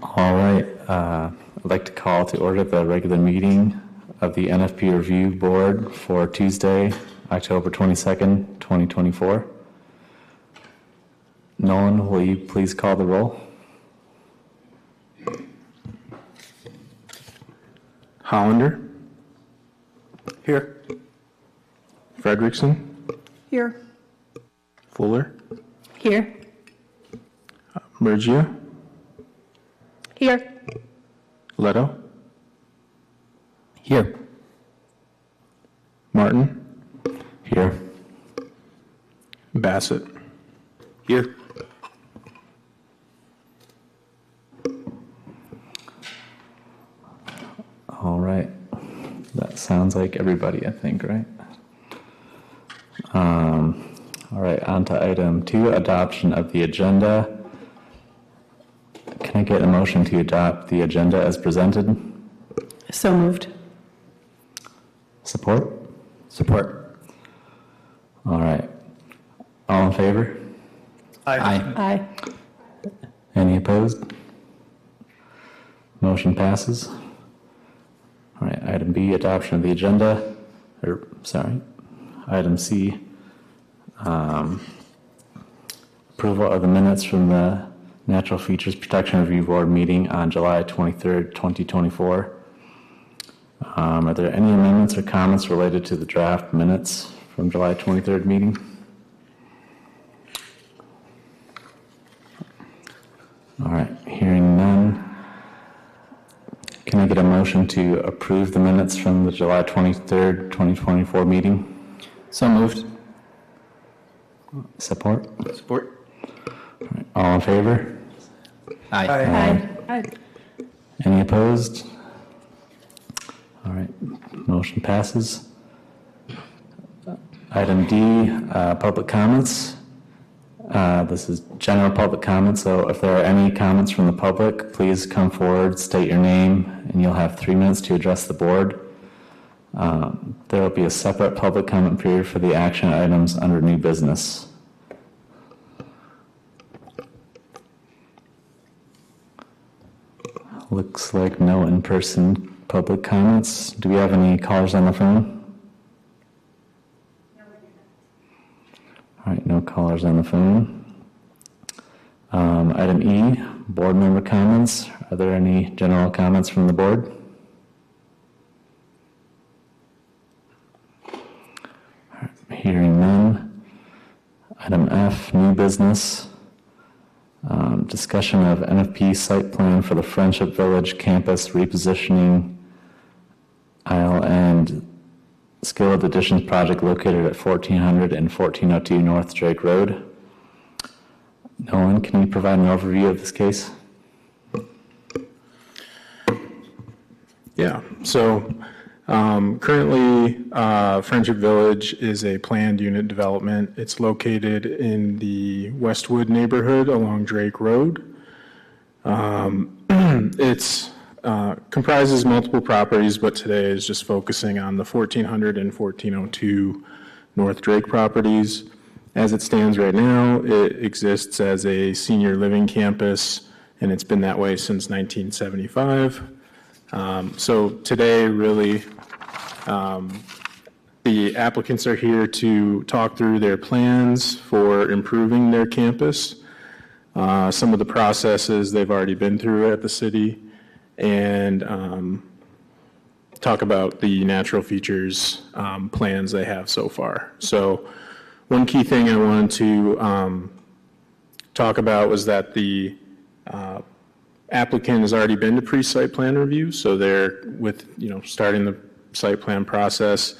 All right. I'd like to call to order the regular meeting of the NFP Review Board for Tuesday, October 22nd, 2024. Nolan, will you please call the roll? Hollander. Here. Fredrickson. Here. Fuller. Here. Murgia. Here. Leto. Here. Martin. Here. Bassett. Here. All right. That sounds like everybody, I think, right? All right, on to item 2, adoption of the agenda. Can I get a motion to adopt the agenda as presented? So moved. Support? Support. All right. All in favor? Aye. Any opposed? Motion passes. All right, item B, adoption of the agenda, item C, approval of the minutes from the Natural Features Protection Review Board meeting on July 23rd, 2024. Are there any amendments or comments related to the draft minutes from July 23rd meeting? All right, hearing none. Can I get a motion to approve the minutes from the July 23rd, 2024 meeting? So moved. Support? Support. All right, all in favor? Aye. Aye. Any opposed? All right, motion passes. Item D, public comments. This is general public comments, so if there are any comments from the public, please come forward, state your name, and you'll have 3 minutes to address the board. There will be a separate public comment period for the action items under new business. Looks like no in-person public comments. Do we have any callers on the phone? All right, no callers on the phone. Item E, board member comments. Are there any general comments from the board? All right, hearing none. Item F, new business. Discussion of NFP site plan for the Friendship Village campus repositioning aisle and skilled additions project located at 1400 and 1402 North Drake Road. Nolan, can you provide an overview of this case? Yeah, so currently Friendship Village is a planned unit development. It's located in the Westwood neighborhood along Drake Road. It's comprises multiple properties, but today is just focusing on the 1400 and 1402 North Drake properties. As it stands right now, it exists as a senior living campus, and it's been that way since 1975. So today, really, the applicants are here to talk through their plans for improving their campus, some of the processes they've already been through at the city, and talk about the natural features plans they have so far. So one key thing I wanted to talk about was that the applicant has already been to pre-site plan review, so they're starting the site plan process.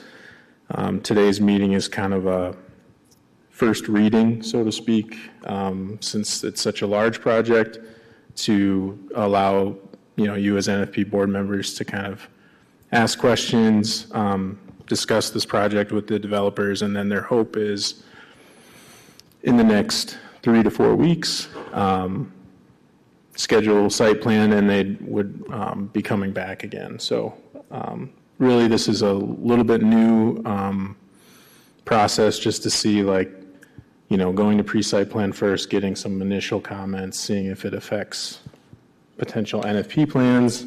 Today's meeting is kind of a first reading, so to speak, since it's such a large project, to allow you as NFP board members to kind of ask questions, discuss this project with the developers, and then their hope is in the next 3 to 4 weeks, schedule site plan, and they would be coming back again. So really this is a little bit new process just to see, like, going to pre-site plan first, getting some initial comments, seeing if it affects potential NFP plans,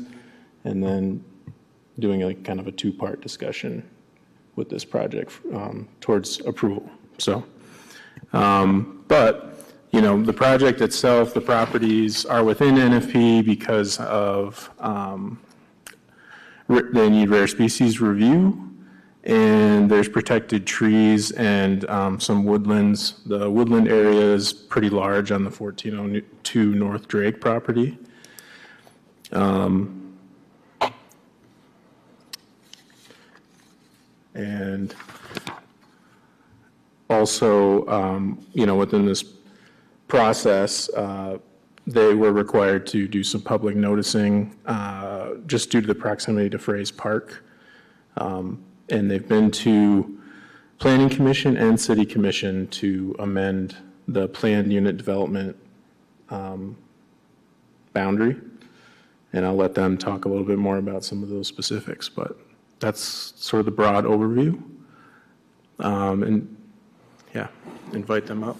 and then doing like kind of a two-part discussion with this project towards approval. So, but, you know, the project itself, the properties are within NFP because of, they need rare species review, and there's protected trees and some woodlands. The woodland area is pretty large on the 1402 North Drake property. And also, you know, within this process, they were required to do some public noticing just due to the proximity to Frays Park. And they've been to Planning Commission and City Commission to amend the planned unit development boundary. And I'll let them talk a little bit more about some of those specifics, but that's sort of the broad overview. And yeah, invite them up.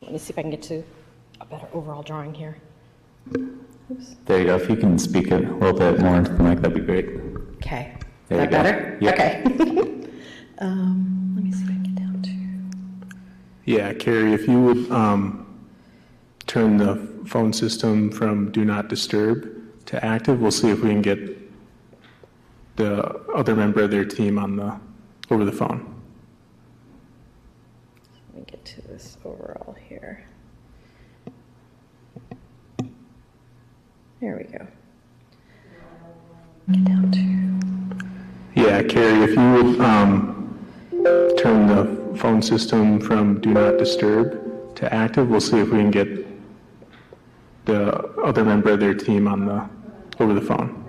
Let me see if I can get to a better overall drawing here. Oops. There you go. If you can speak a little bit more into the mic, that'd be great. Okay. There Is that you go. better? Yep. Okay. Let me see if I can get down to. Yeah, Carrie, if you would turn the phone system from do not disturb to active, we'll see if we can get the other member of their team on the over the phone. Let me get to this overall here. There we go. Get down to. Yeah, Carrie, if you would turn the phone system from do not disturb to active, we'll see if we can get the other member of their team on the over the phone.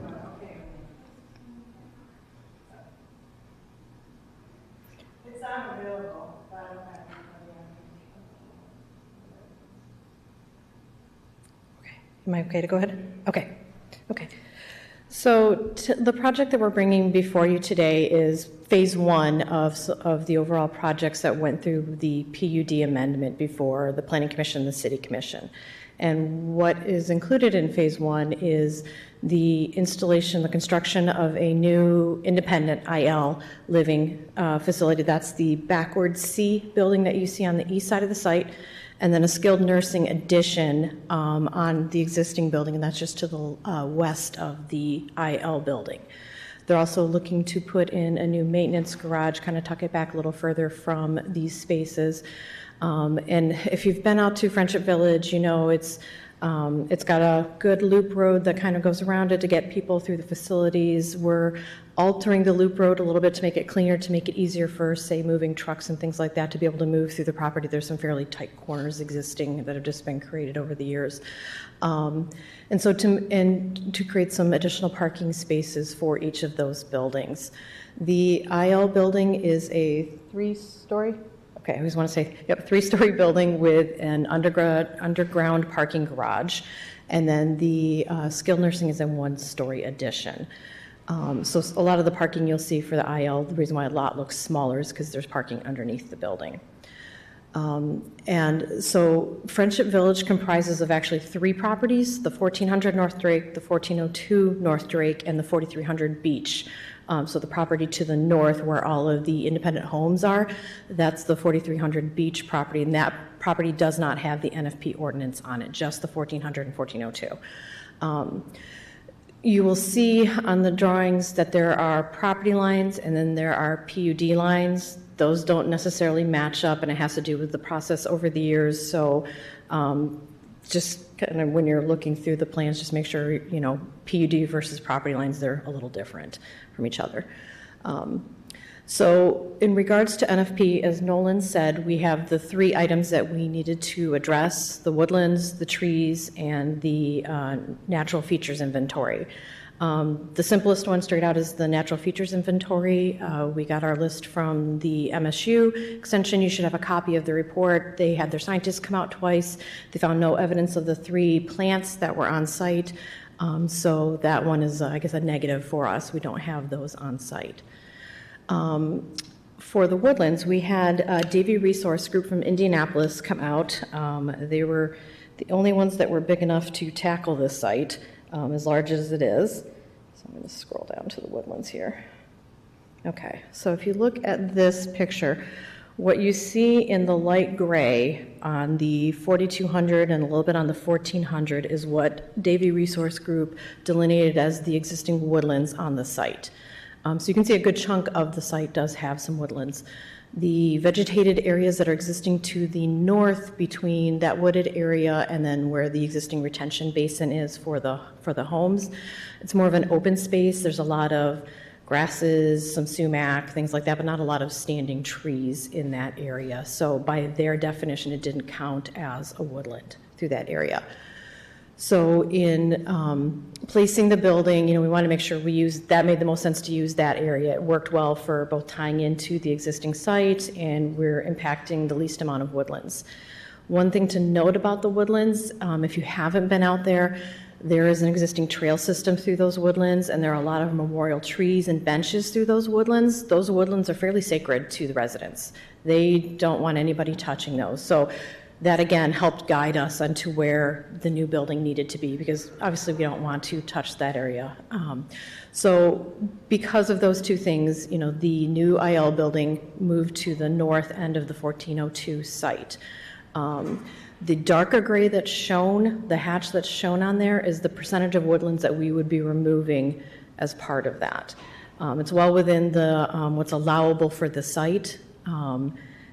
Am I okay to go ahead? Okay. Okay. So the project that we're bringing before you today is phase one of the overall projects that went through the PUD amendment before the Planning Commission and the City Commission. And what is included in phase one is the installation, the construction of a new independent IL living facility. That's the backward C building that you see on the east side of the site, and then a skilled nursing addition on the existing building, and that's just to the west of the IL building. They're also looking to put in a new maintenance garage, kind of tuck it back a little further from these spaces. And if you've been out to Friendship Village, you know it's got a good loop road that kind of goes around it to get people through the facilities. We're altering the loop road a little bit to make it cleaner, to make it easier for, say, moving trucks and things like that to be able to move through the property. There's some fairly tight corners existing that have just been created over the years. And so to create some additional parking spaces for each of those buildings. The IL building is a three-story, okay, I always want to say, yep, three-story building with an underground parking garage. And then the skilled nursing is a one-story addition. So a lot of the parking you'll see for the IL, the reason why a lot looks smaller is because there's parking underneath the building. And so Friendship Village comprises of actually three properties: the 1400 North Drake, the 1402 North Drake, and the 4300 Beach. So the property to the north where all of the independent homes are, that's the 4300 Beach property, and that property does not have the NFP ordinance on it, just the 1400 and 1402. You will see on the drawings that there are property lines and then there are PUD lines. Those don't necessarily match up, and it has to do with the process over the years. So just kind of when you're looking through the plans, just make sure, you know, PUD versus property lines, they're a little different from each other. So in regards to NFP, as Nolan said, we have the three items that we needed to address: the woodlands, the trees, and the natural features inventory. The simplest one straight out is the natural features inventory. We got our list from the MSU extension. You should have a copy of the report. They had their scientists come out twice. They found no evidence of the 3 plants that were on site. So that one is, I guess, a negative for us. We don't have those on site. For the woodlands, we had a Davy Resource Group from Indianapolis come out. They were the only ones that were big enough to tackle this site, as large as it is. So I'm going to scroll down to the woodlands here. Okay, so if you look at this picture, what you see in the light gray on the 4200 and a little bit on the 1400 is what Davy Resource Group delineated as the existing woodlands on the site. So you can see a good chunk of the site does have some woodlands. The vegetated areas that are existing to the north between that wooded area and then where the existing retention basin is for the homes, it's more of an open space. There's a lot of grasses, some sumac, things like that, but not a lot of standing trees in that area. So by their definition, it didn't count as a woodland through that area. So in placing the building, we want to make sure we use, that made the most sense to use that area. It worked well for both tying into the existing site and we're impacting the least amount of woodlands. One thing to note about the woodlands, if you haven't been out there, there is an existing trail system through those woodlands and there are a lot of memorial trees and benches through those woodlands. Those woodlands are fairly sacred to the residents. They don't want anybody touching those. So that again helped guide us onto where the new building needed to be because obviously we don't want to touch that area. So because of those two things, the new IL building moved to the north end of the 1402 site. The darker gray that's shown, the hatch that's shown on there is the percentage of woodlands that we would be removing as part of that. It's well within the what's allowable for the site.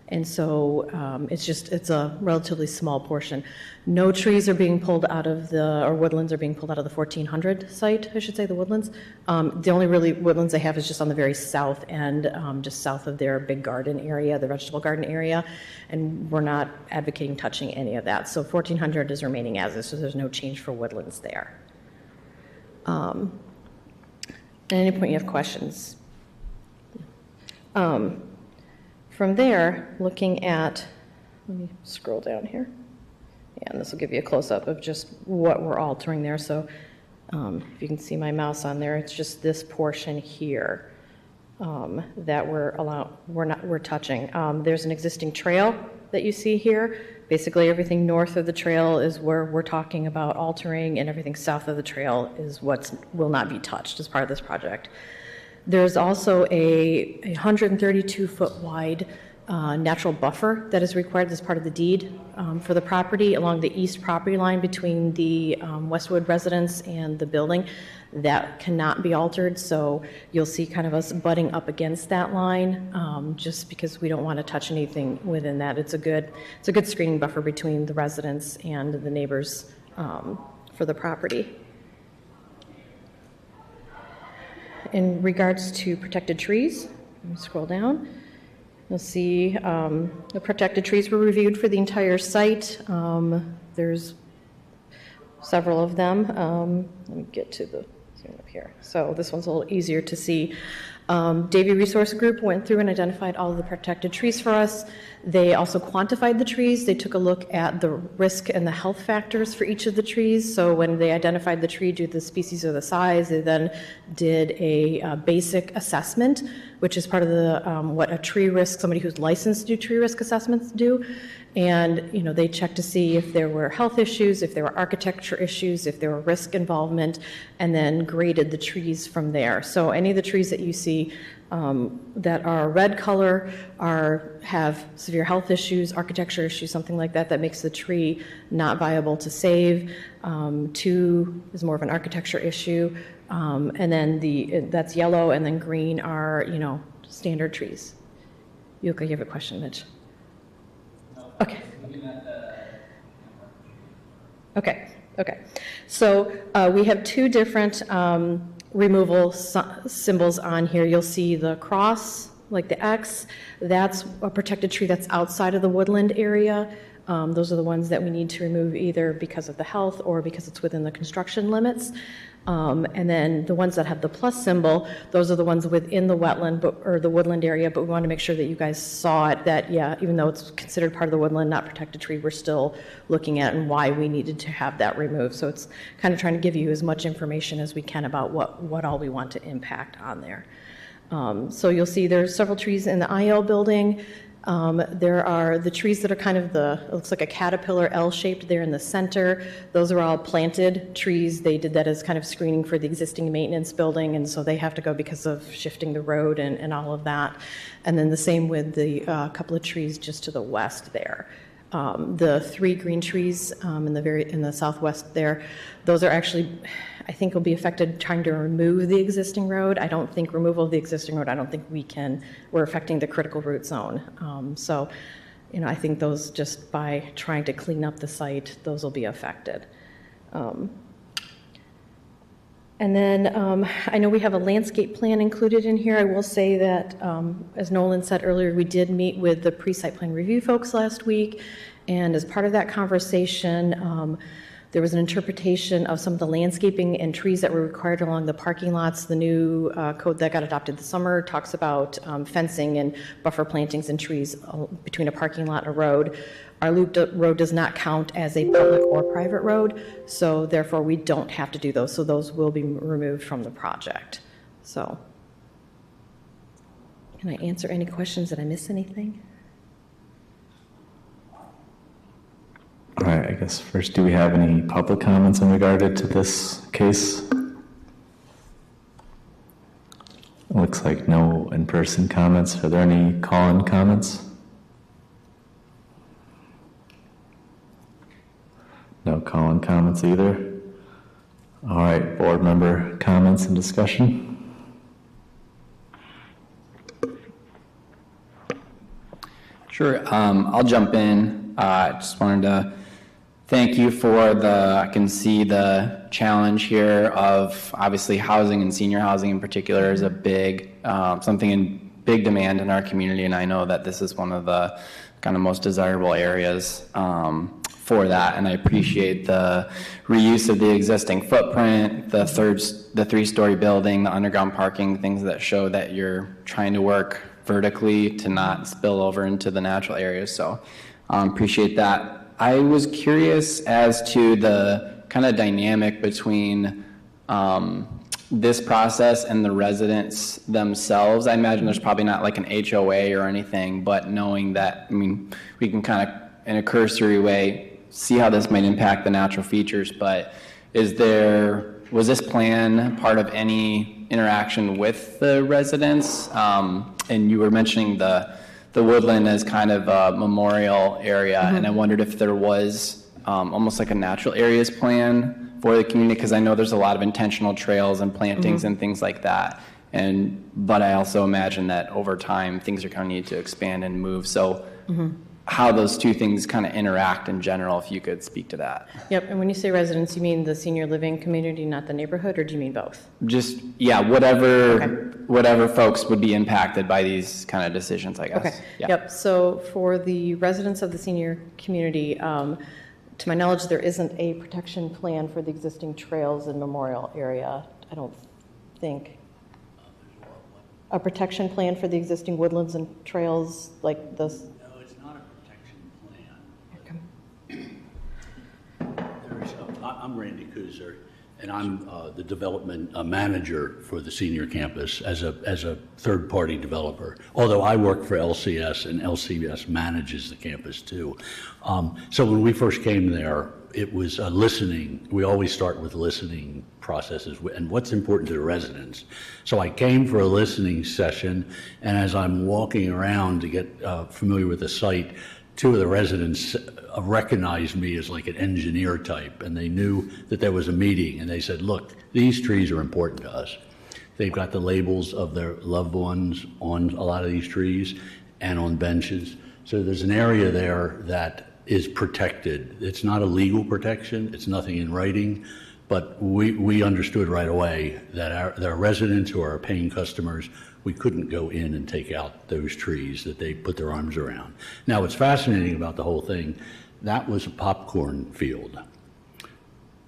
And so it's a relatively small portion. No trees are being pulled out of or woodlands are being pulled out of the 1400 site, I should say, the woodlands. The only really woodlands they have is just on the very south end, just south of their big garden area, the vegetable garden area, and we're not advocating touching any of that. So 1400 is remaining as is, so there's no change for woodlands there. At any point you have questions. From there, looking at, let me scroll down here. Yeah, and this will give you a close-up of just what we're altering there. So if you can see my mouse on there, it's just this portion here that we're touching. There's an existing trail that you see here. Basically, everything north of the trail is where we're talking about altering, and everything south of the trail is what will not be touched as part of this project. There's also a 132-foot wide natural buffer that is required as part of the deed for the property along the east property line between the Westwood residence and the building. That cannot be altered, so you'll see kind of us butting up against that line just because we don't want to touch anything within that. It's a good screening buffer between the residents and the neighbors for the property. In regards to protected trees, let me scroll down. You'll see the protected trees were reviewed for the entire site. There's several of them. Let me get to the zoom up here. So this one's a little easier to see. Davy Resource Group went through and identified all of the protected trees for us. They also quantified the trees. They took a look at the risk and the health factors for each of the trees. So when they identified the tree due to the species or the size, they then did a basic assessment, which is part of the what a tree risk, somebody who's licensed to do tree risk assessments do. And they checked to see if there were health issues, if there were architecture issues, if there were risk involvement, and then graded the trees from there. So any of the trees that you see that are red color have severe health issues, architecture issues, something like that, that makes the tree not viable to save. 2 is more of an architecture issue, and then that's yellow, and then green are standard trees. You look like you have a question, Mitch. Okay. Okay. So we have 2 different removal symbols on here. You'll see the cross, like the X. That's a protected tree that's outside of the woodland area. Those are the ones that we need to remove either because of the health or because it's within the construction limits. And then the ones that have the plus symbol, those are the ones within the wetland or the woodland area, but we want to make sure that you guys saw it, that, yeah, even though it's considered part of the woodland, not protected tree, we're still looking at and why we needed to have that removed. So it's kind of trying to give you as much information as we can about what all we want to impact on there. So you'll see there's several trees in the IL building. There are the trees that are kind of it looks like a caterpillar L-shaped there in the center. Those are all planted trees. They did that as kind of screening for the existing maintenance building, and so they have to go because of shifting the road and all of that. And then the same with the couple of trees just to the west there. The 3 green trees in the southwest there, those are actually, I think, will be affected trying to remove the existing road. I don't think removal of the existing road, I don't think we're affecting the critical root zone. So, I think those, just by trying to clean up the site, those will be affected. And then I know we have a landscape plan included in here. I will say that, as Nolan said earlier, we did meet with the pre-site plan review folks last week, and as part of that conversation, there was an interpretation of some of the landscaping and trees that were required along the parking lots. The new code that got adopted this summer talks about fencing and buffer plantings and trees between a parking lot and a road. Our loop road does not count as a public or private road, so therefore we don't have to do those. So those will be removed from the project. So, can I answer any questions? Did I miss anything? All right, I guess first, do we have any public comments in regard to this case? Looks like no in-person comments. Are there any call-in comments? No call-in comments either. All right, board member comments and discussion. Sure, I'll jump in. I just wanted to thank you for I can see the challenge here of obviously housing, and senior housing in particular is a big, something in big demand in our community, and I know that this is one of the kind of most desirable areas for that, and I appreciate the reuse of the existing footprint, the 3-story building, the underground parking, things that show that you're trying to work vertically to not spill over into the natural areas, so appreciate that. I was curious as to the kind of dynamic between this process and the residents themselves. I imagine there's probably not like an HOA or anything, but knowing that, I mean, we can kind of, in a cursory way, see how this might impact the natural features, but was this plan part of any interaction with the residents? And you were mentioning the woodland as kind of a memorial area, and I wondered if there was almost like a natural areas plan for the community, because I know there's a lot of intentional trails and plantings and things like that, but I also imagine that over time things are going to need to expand and move, so how those two things kind of interact in general, if you could speak to that. Yep, and when you say residents, you mean the senior living community, not the neighborhood, or do you mean both? Just, yeah, whatever folks would be impacted by these kind of decisions, I guess. Okay, Yeah. yep, so for the residents of the senior community, to my knowledge, there isn't a protection plan for the existing trails and memorial area, I don't think. A protection plan for the existing woodlands and trails like this? I'm Randy Kuzer, and I'm the development manager for the senior campus as a third-party developer. Although I work for LCS, and LCS manages the campus too. So when we first came there, it was listening. We always start with listening processes and what's important to the residents. So I came for a listening session, and as I'm walking around to get familiar with the site, 2 of the residents recognized me as like an engineer type, and they knew that there was a meeting, and they said, look, these trees are important to us. They've got the labels of their loved ones on a lot of these trees and on benches. So there's an area there that is protected. It's not a legal protection, it's nothing in writing, but we understood right away that our residents who are our paying customers, we couldn't go in and take out those trees that they put their arms around. Now, what's fascinating about the whole thing, that was a popcorn field.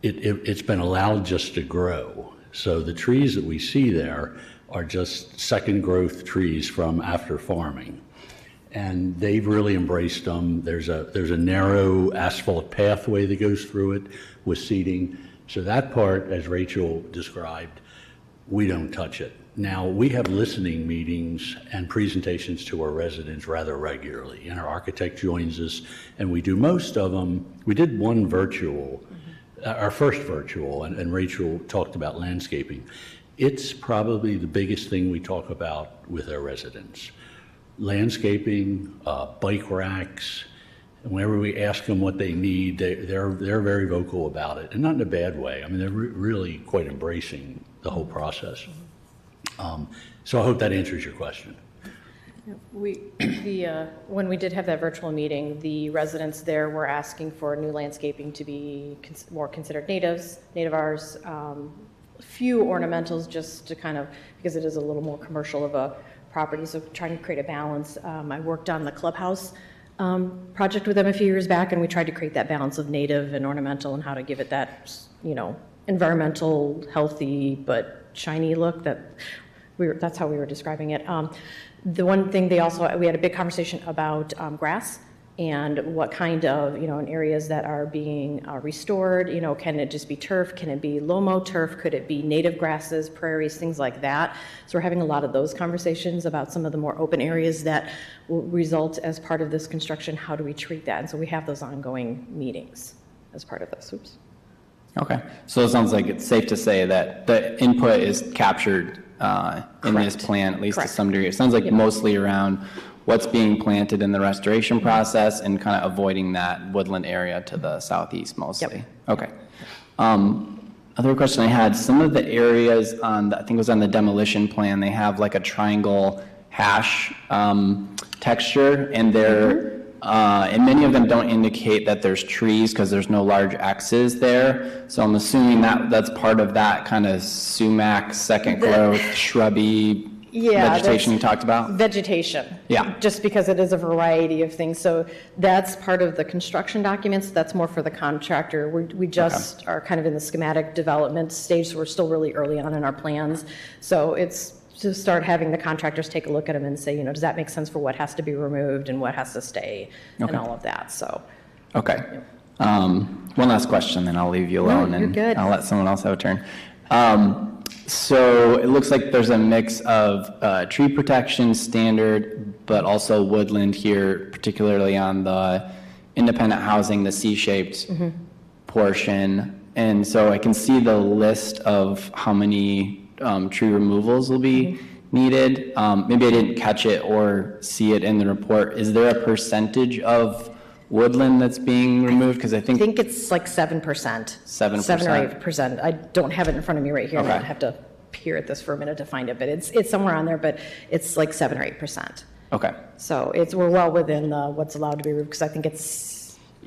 It's been allowed just to grow. So the trees that we see there are just second growth trees from after farming. And they've really embraced them. There's a narrow asphalt pathway that goes through it with seating. So that part, as Rachel described, we don't touch it. Now, we have listening meetings and presentations to our residents rather regularly, and our architect joins us, and we do most of them. We did one virtual, our first virtual, and Rachel talked about landscaping. It's probably the biggest thing we talk about with our residents. Landscaping, bike racks, and whenever we ask them what they need, they're very vocal about it, and not in a bad way. I mean, they're really quite embracing the whole process. So I hope that answers your question. When we did have that virtual meeting, the residents there were asking for new landscaping to be more considered native ours, few ornamentals just to kind of, because it is a little more commercial of a property, so trying to create a balance. I worked on the clubhouse project with them a few years back, and we tried to create that balance of native and ornamental and how to give it that, environmental, healthy, but shiny look that's how we were describing it. The one thing we had a big conversation about grass and what kind of, in areas that are being restored, can it just be turf? Can it be low-mow turf? Could it be native grasses, prairies, things like that? So we're having a lot of those conversations about some of the more open areas that will result as part of this construction. How do we treat that? And so we have those ongoing meetings as part of this. Oops. Okay, so it sounds like it's safe to say that the input is captured in this plan, at least to some degree. It sounds like mostly around what's being planted in the restoration process and kind of avoiding that woodland area to the southeast mostly. Yep. Okay. Other question I had, some of the areas I think it was on the demolition plan, they have like a triangle hash texture, and they're and many of them don't indicate that there's trees because there's no large X's there. So I'm assuming that's part of that kind of sumac, second growth, shrubby vegetation you talked about? Vegetation. Yeah. Just because it is a variety of things. So that's part of the construction documents. That's more for the contractor. We just are kind of in the schematic development stage, so we're still really early on in our plans. So it's to start having the contractors take a look at them and say, does that make sense for what has to be removed and what has to stay and all of that. So. Okay. One last question, then I'll leave you alone you're good. I'll let someone else have a turn. So it looks like there's a mix of tree protection standard, but also woodland here, particularly on the independent housing, the C-shaped portion. And so I can see the list of how many tree removals will be needed. Maybe I didn't catch it or see it in the report. Is there a percentage of woodland that's being removed? Because I think it's like 7%. 7%. 7 or 8%. I don't have it in front of me right here. Okay. I'd have to peer at this for a minute to find it, but it's somewhere on there, but it's like 7 or 8%. Okay. So we're well within what's allowed to be removed, because I think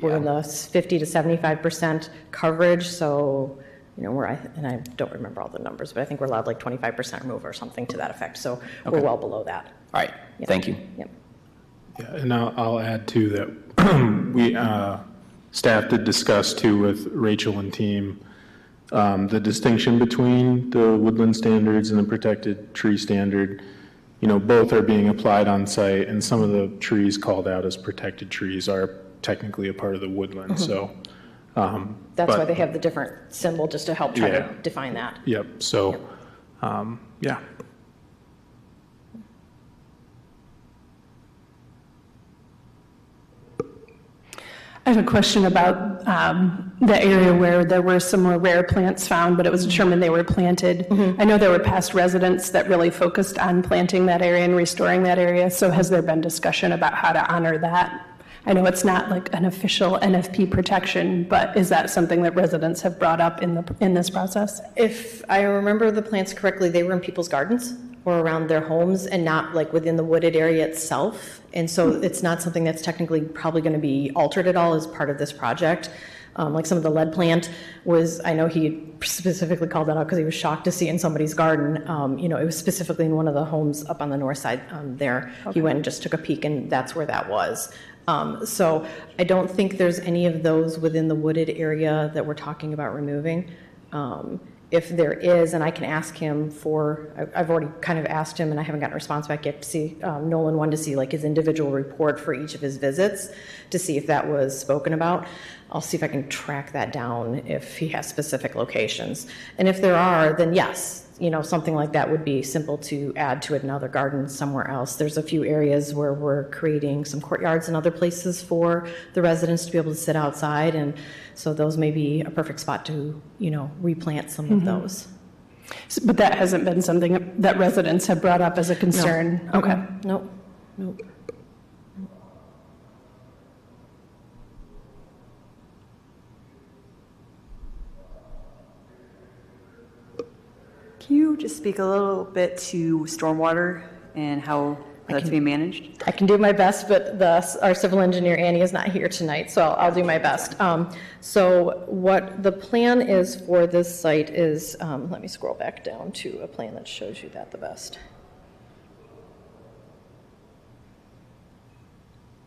we're in the 50 to 75% coverage. So, and I don't remember all the numbers, but I think we're allowed like 25% remove or something to that effect. So we're well below that. All right. Thank you. Yep. Yeah, and I'll add too that staff did discuss too with Rachel and team the distinction between the woodland standards and the protected tree standard. Both are being applied on site, and some of the trees called out as protected trees are technically a part of the woodland. So that's why they have the different symbol, just to help try to define that. Yep. So yeah. I have a question about the area where there were some more rare plants found, but it was determined they were planted. I know there were past residents that really focused on planting that area and restoring that area. So has there been discussion about how to honor that? I know it's not like an official NFP protection, but is that something that residents have brought up in this process? If I remember the plants correctly, they were in people's gardens or around their homes and not like within the wooded area itself. And so it's not something that's technically probably going to be altered at all as part of this project. Like some of the lead plant was, I know he specifically called that out because he was shocked to see in somebody's garden. It was specifically in one of the homes up on the north side there. Okay. He went and just took a peek, and that's where that was. So I don't think there's any of those within the wooded area that we're talking about removing. If there is, and I can ask him I've already kind of asked him and I haven't gotten a response back yet to see, Nolan wanted to see like his individual report for each of his visits to see if that was spoken about. I'll see if I can track that down if he has specific locations. And if there are, then yes, something like that would be simple to add to another garden somewhere else. There's a few areas where we're creating some courtyards and other places for the residents to be able to sit outside, and so those may be a perfect spot to, replant some of those. But that hasn't been something that residents have brought up as a concern? No. Okay. Nope. Can you just speak a little bit to stormwater and how that's being managed? I can do my best, but our civil engineer, Annie, is not here tonight, so I'll do my best. So what the plan is for this site is, let me scroll back down to a plan that shows you that the best.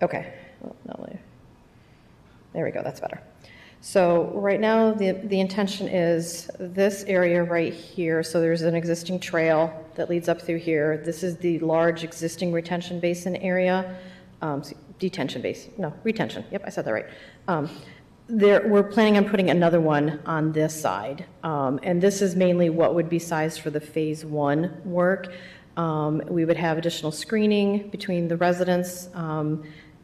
Okay, well, no, there we go, that's better. So right now, the intention is this area right here. So there's an existing trail that leads up through here. This is the large existing retention basin area. Retention. Yep, I said that right. We're planning on putting another one on this side. And this is mainly what would be sized for the phase 1 work. We would have additional screening between the residents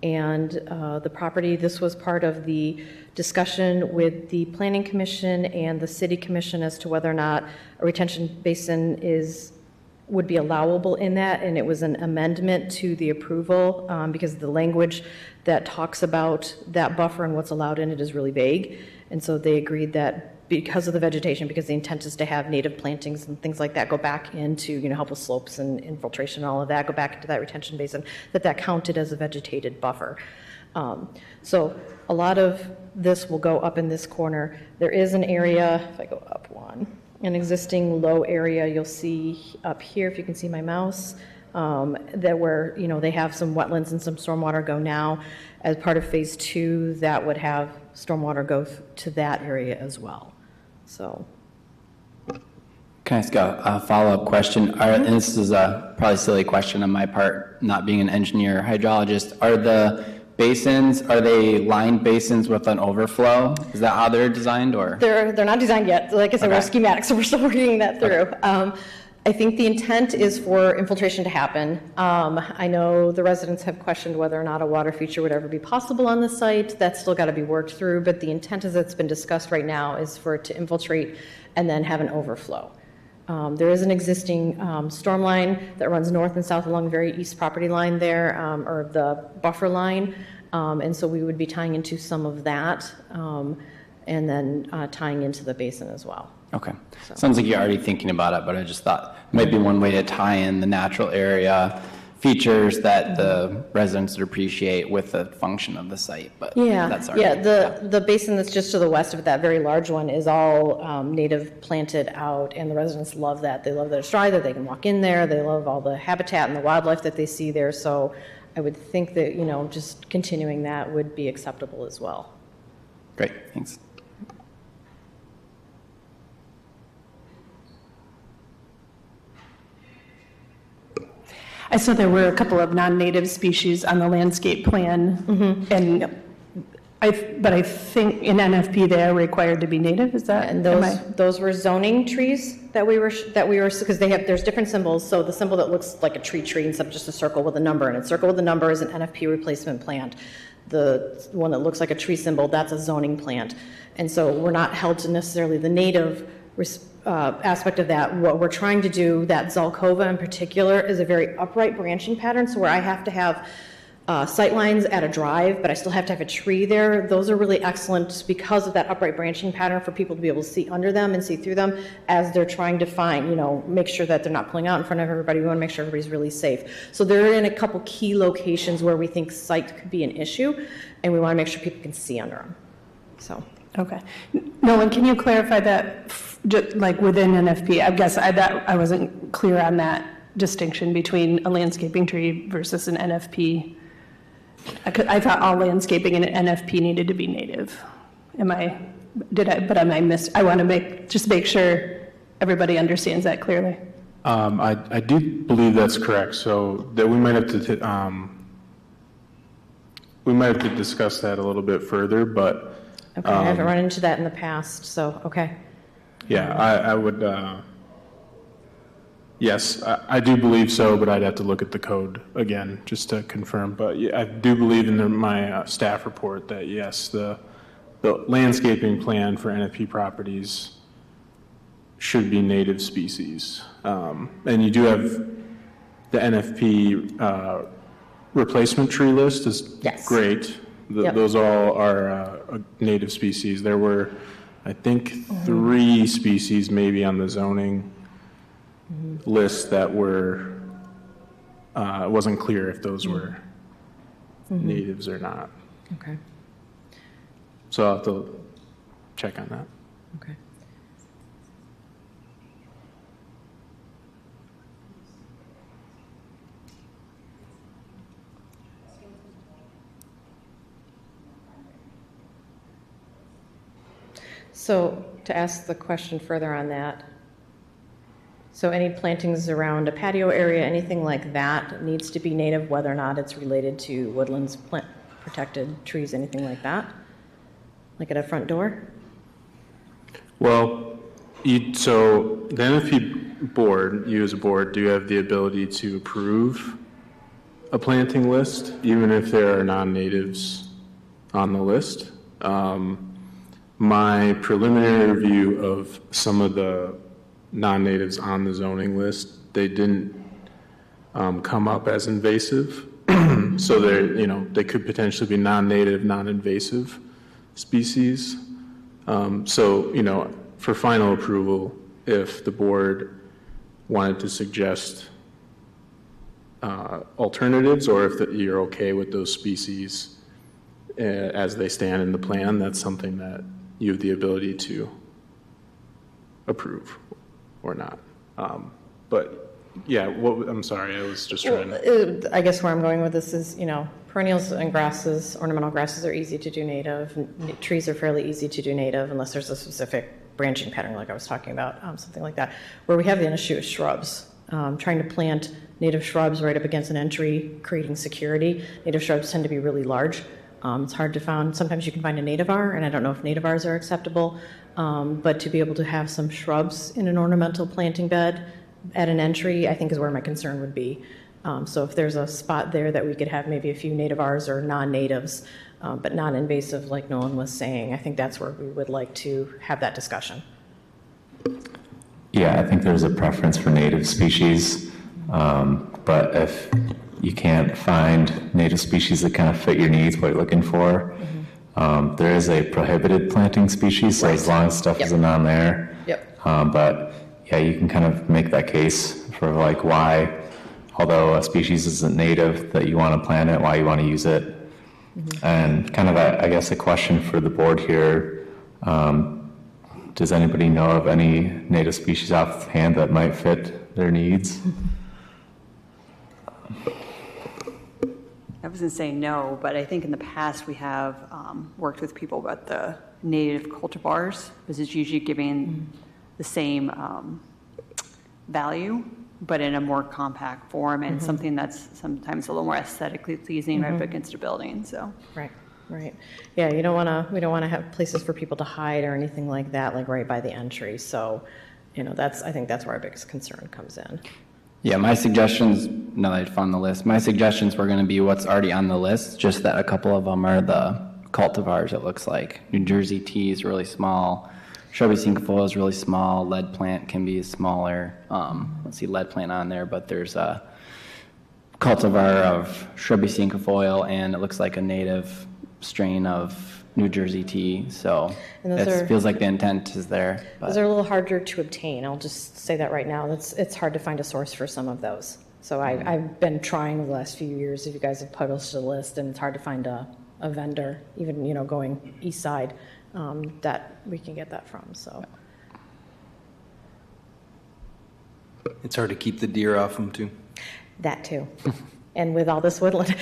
and the property. This was part of the discussion with the Planning Commission and the City Commission as to whether or not a retention basin would be allowable in that, and it was an amendment to the approval because the language that talks about that buffer and what's allowed in it is really vague, and so they agreed that because of the vegetation, because the intent is to have native plantings and things like that go back into, help with slopes and infiltration and all of that, go back into that retention basin, that counted as a vegetated buffer. So a lot of this will go up in this corner. There is an area, if I go up one, an existing low area you'll see up here, if you can see my mouse, that where, they have some wetlands and some stormwater go now. As part of phase 2, that would have stormwater go to that area as well. So. Can I ask a follow-up question? And this is a probably silly question on my part, not being an engineer hydrologist. Are the basins, are they lined basins with an overflow? Is that how they're designed, or? They're not designed yet. Like I said, we're Okay. schematic, so we're still working that through. Okay. I think the intent is for infiltration to happen. I know the residents have questioned whether or not a water feature would ever be possible on the site. That's still got to be worked through, but the intent as it's been discussed right now is for it to infiltrate and then have an overflow. There is an existing storm line that runs north and south along the very east property line there, or the buffer line, and so we would be tying into some of that, and then tying into the basin as well. Okay. Sounds like you're already thinking about it, but I just thought it might be one way to tie in the natural area features that the residents would appreciate with the function of the site, but that's already. The basin that's just to the west of that very large one is all native planted out, and the residents love that. They love that it's dry, that they can walk in there. They love all the habitat and the wildlife that they see there. So I would think that, just continuing that would be acceptable as well. Great, thanks. I saw there were a couple of non-native species on the landscape plan, and but I think in NFP they are required to be native. Is that? And those were zoning trees that we were because there's different symbols. So the symbol that looks like a tree instead of just a circle with a number, and a circle with a number is an NFP replacement plant. The one that looks like a tree symbol, that's a zoning plant, and so we're not held to necessarily the native aspect of that. What we're trying to do, that Zalkova in particular, is a very upright branching pattern, so where I have to have sight lines at a drive, but I still have to have a tree there. Those are really excellent because of that upright branching pattern for people to be able to see under them and see through them as they're trying to find, make sure that they're not pulling out in front of everybody. We want to make sure everybody's really safe. So they're in a couple key locations where we think sight could be an issue, and we want to make sure people can see under them. So. Okay. Nolan, can you clarify that, like within NFP? I guess I wasn't clear on that distinction between a landscaping tree versus an NFP I thought all landscaping in an NFP needed to be native. I want to just make sure everybody understands that clearly. I do believe that's correct, so that we might have to discuss that a little bit further, but. Okay, I haven't run into that in the past, so, okay. Yeah, I would, yes, I do believe so, but I'd have to look at the code again, just to confirm. But yeah, I do believe in my staff report that, yes, the landscaping plan for NFP properties should be native species. And you do have the NFP replacement tree list is great. Yep. Those all are native species. There were, I think, 3 species maybe on the zoning list that were, it wasn't clear if those were natives or not. Okay, So I'll have to check on that. okay. So to ask the question further on that, so any plantings around a patio area, anything like that needs to be native, whether or not it's related to woodlands, plant protected trees, anything like that? Like at a front door? Well, so the NFP board, you as a board, do have the ability to approve a planting list, even if there are non-natives on the list. My preliminary review of some of the non-natives on the zoning list, they didn't come up as invasive. So they could potentially be non-native, non-invasive species. So, for final approval, if the board wanted to suggest alternatives, or if you're okay with those species as they stand in the plan, that's something that you have the ability to approve or not. But yeah, I'm sorry, I was just trying to. I guess where I'm going with this is, perennials and grasses, ornamental grasses are easy to do native. Trees are fairly easy to do native unless there's a specific branching pattern like I was talking about, something like that. Where we have the issue is shrubs. Trying to plant native shrubs right up against an entry, creating security. Native shrubs tend to be really large. It's hard to find. Sometimes you can find a native-R, and I don't know if native-Rs are acceptable, but to be able to have some shrubs in an ornamental planting bed at an entry, I think is where my concern would be. So if there's a spot there that we could have maybe a few native-Rs or non-natives, but non-invasive like Nolan was saying, I think that's where we would like to have that discussion. Yeah, I think there's a preference for native species, but if you can't find native species that kind of fit your needs, what you're looking for, there is a prohibited planting species, so as long as stuff isn't on there. Yep. But yeah, you can kind of make that case for like why, although a species isn't native, that you want to plant it, why you want to use it. And kind of, I guess, a question for the board here. Does anybody know of any native species offhand that might fit their needs? I was going to say no, but I think in the past we have worked with people about the native cultivars, because it's usually giving the same value, but in a more compact form, and something that's sometimes a little more aesthetically pleasing right up against a building. So Right. Yeah, we don't want to have places for people to hide or anything like that, like right by the entry. So, I think that's where our biggest concern comes in. Yeah, my suggestions, now that I found the list, my suggestions were going to be what's already on the list, just that a couple of them are the cultivars, it looks like. New Jersey tea is really small. Shrubby cinquefoil is really small. Lead plant can be smaller. Let's see lead plant on there, but there's a cultivar of shrubby cinquefoil, and it looks like a native strain of New Jersey tea. So it feels like the intent is there. But. Those are a little harder to obtain. I'll just say that right now. It's hard to find a source for some of those. So I've been trying the last few years. If you guys have published a list, and it's hard to find a vendor, even going east side, that we can get that from. So it's hard to keep the deer off them too. That too, and with all this woodland.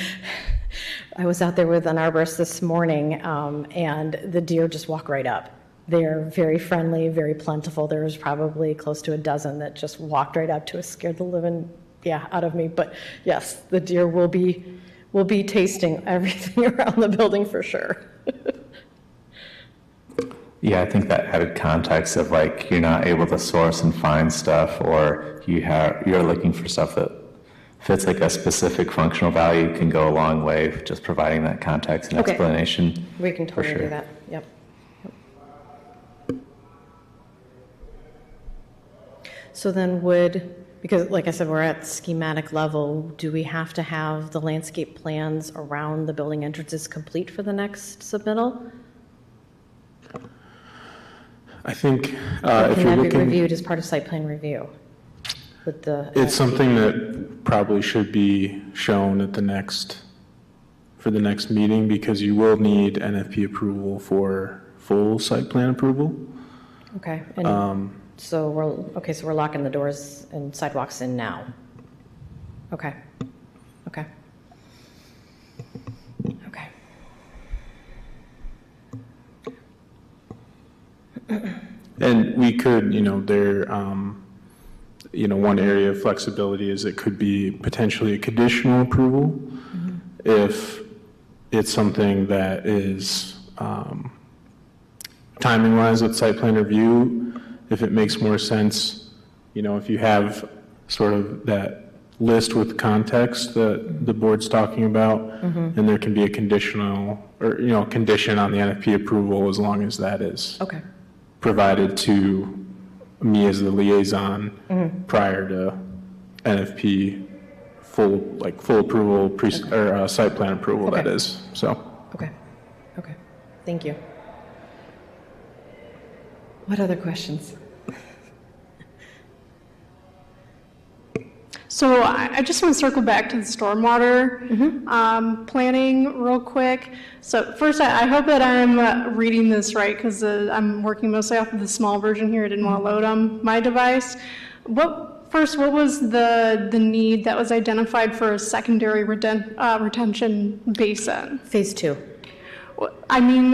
I was out there with an arborist this morning, and the deer just walk right up. They're very friendly, very plentiful. There was probably close to a dozen that just walked right up to us, scared the living, out of me. But yes, the deer will be tasting everything around the building for sure. Yeah, I think that added context of like you're not able to source and find stuff, or you're looking for stuff that fits like a specific functional value can go a long way. Just providing that context and Okay. explanation. We can for totally sure. do that. Yep. So then because like I said, we're at schematic level, do we have to have the landscape plans around the building entrances complete for the next submittal? I think Or if can you're that be looking, reviewed as part of site plan review? With the it's something that probably should be shown at for the next meeting, because you will need NFP approval for full site plan approval. Okay, and so we're locking the doors and sidewalks in now. Okay. Okay. And we could, one area of flexibility is it could be potentially a conditional approval if it's something that is timing-wise with site plan review, if it makes more sense, if you have sort of that list with context that the board's talking about, and there can be a conditional or, condition on the NFP approval as long as that is Okay. provided to me as the liaison prior to NFP full approval, or site plan approval, Okay. that is, so. Okay. Thank you. What other questions? So I just want to circle back to the stormwater planning real quick. So first, I hope that I'm reading this right, because I'm working mostly off of the small version here. I didn't want to load on my device. What was the need that was identified for a secondary retention basin? Phase 2. I mean,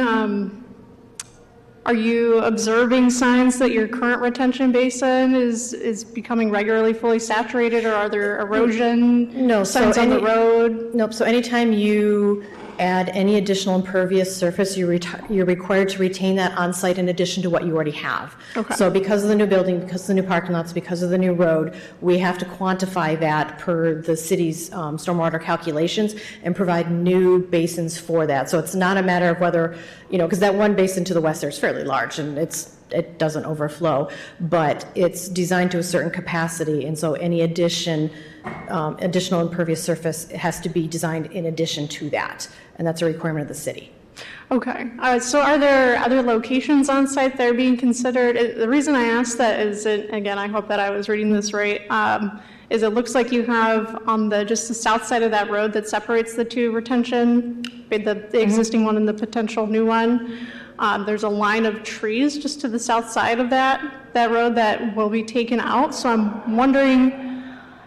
are you observing signs that your current retention basin is becoming regularly fully saturated, or are there erosion signs on the road? Nope, so anytime you add any additional impervious surface, you're required to retain that on site in addition to what you already have. Okay. So because of the new building, because of the new parking lots, because of the new road, we have to quantify that per the city's stormwater calculations and provide new basins for that. So it's not a matter of whether, because that one basin to the west there is fairly large and it doesn't overflow, but it's designed to a certain capacity, and so any additional impervious surface has to be designed in addition to that, and that's a requirement of the city. Okay. So are there other locations on site that are being considered? The reason I asked that is, again, I hope that I was reading this right, is it looks like you have on just the south side of that road that separates the two retention, the existing one and the potential new one. There's a line of trees just to the south side of that road that will be taken out. So I'm wondering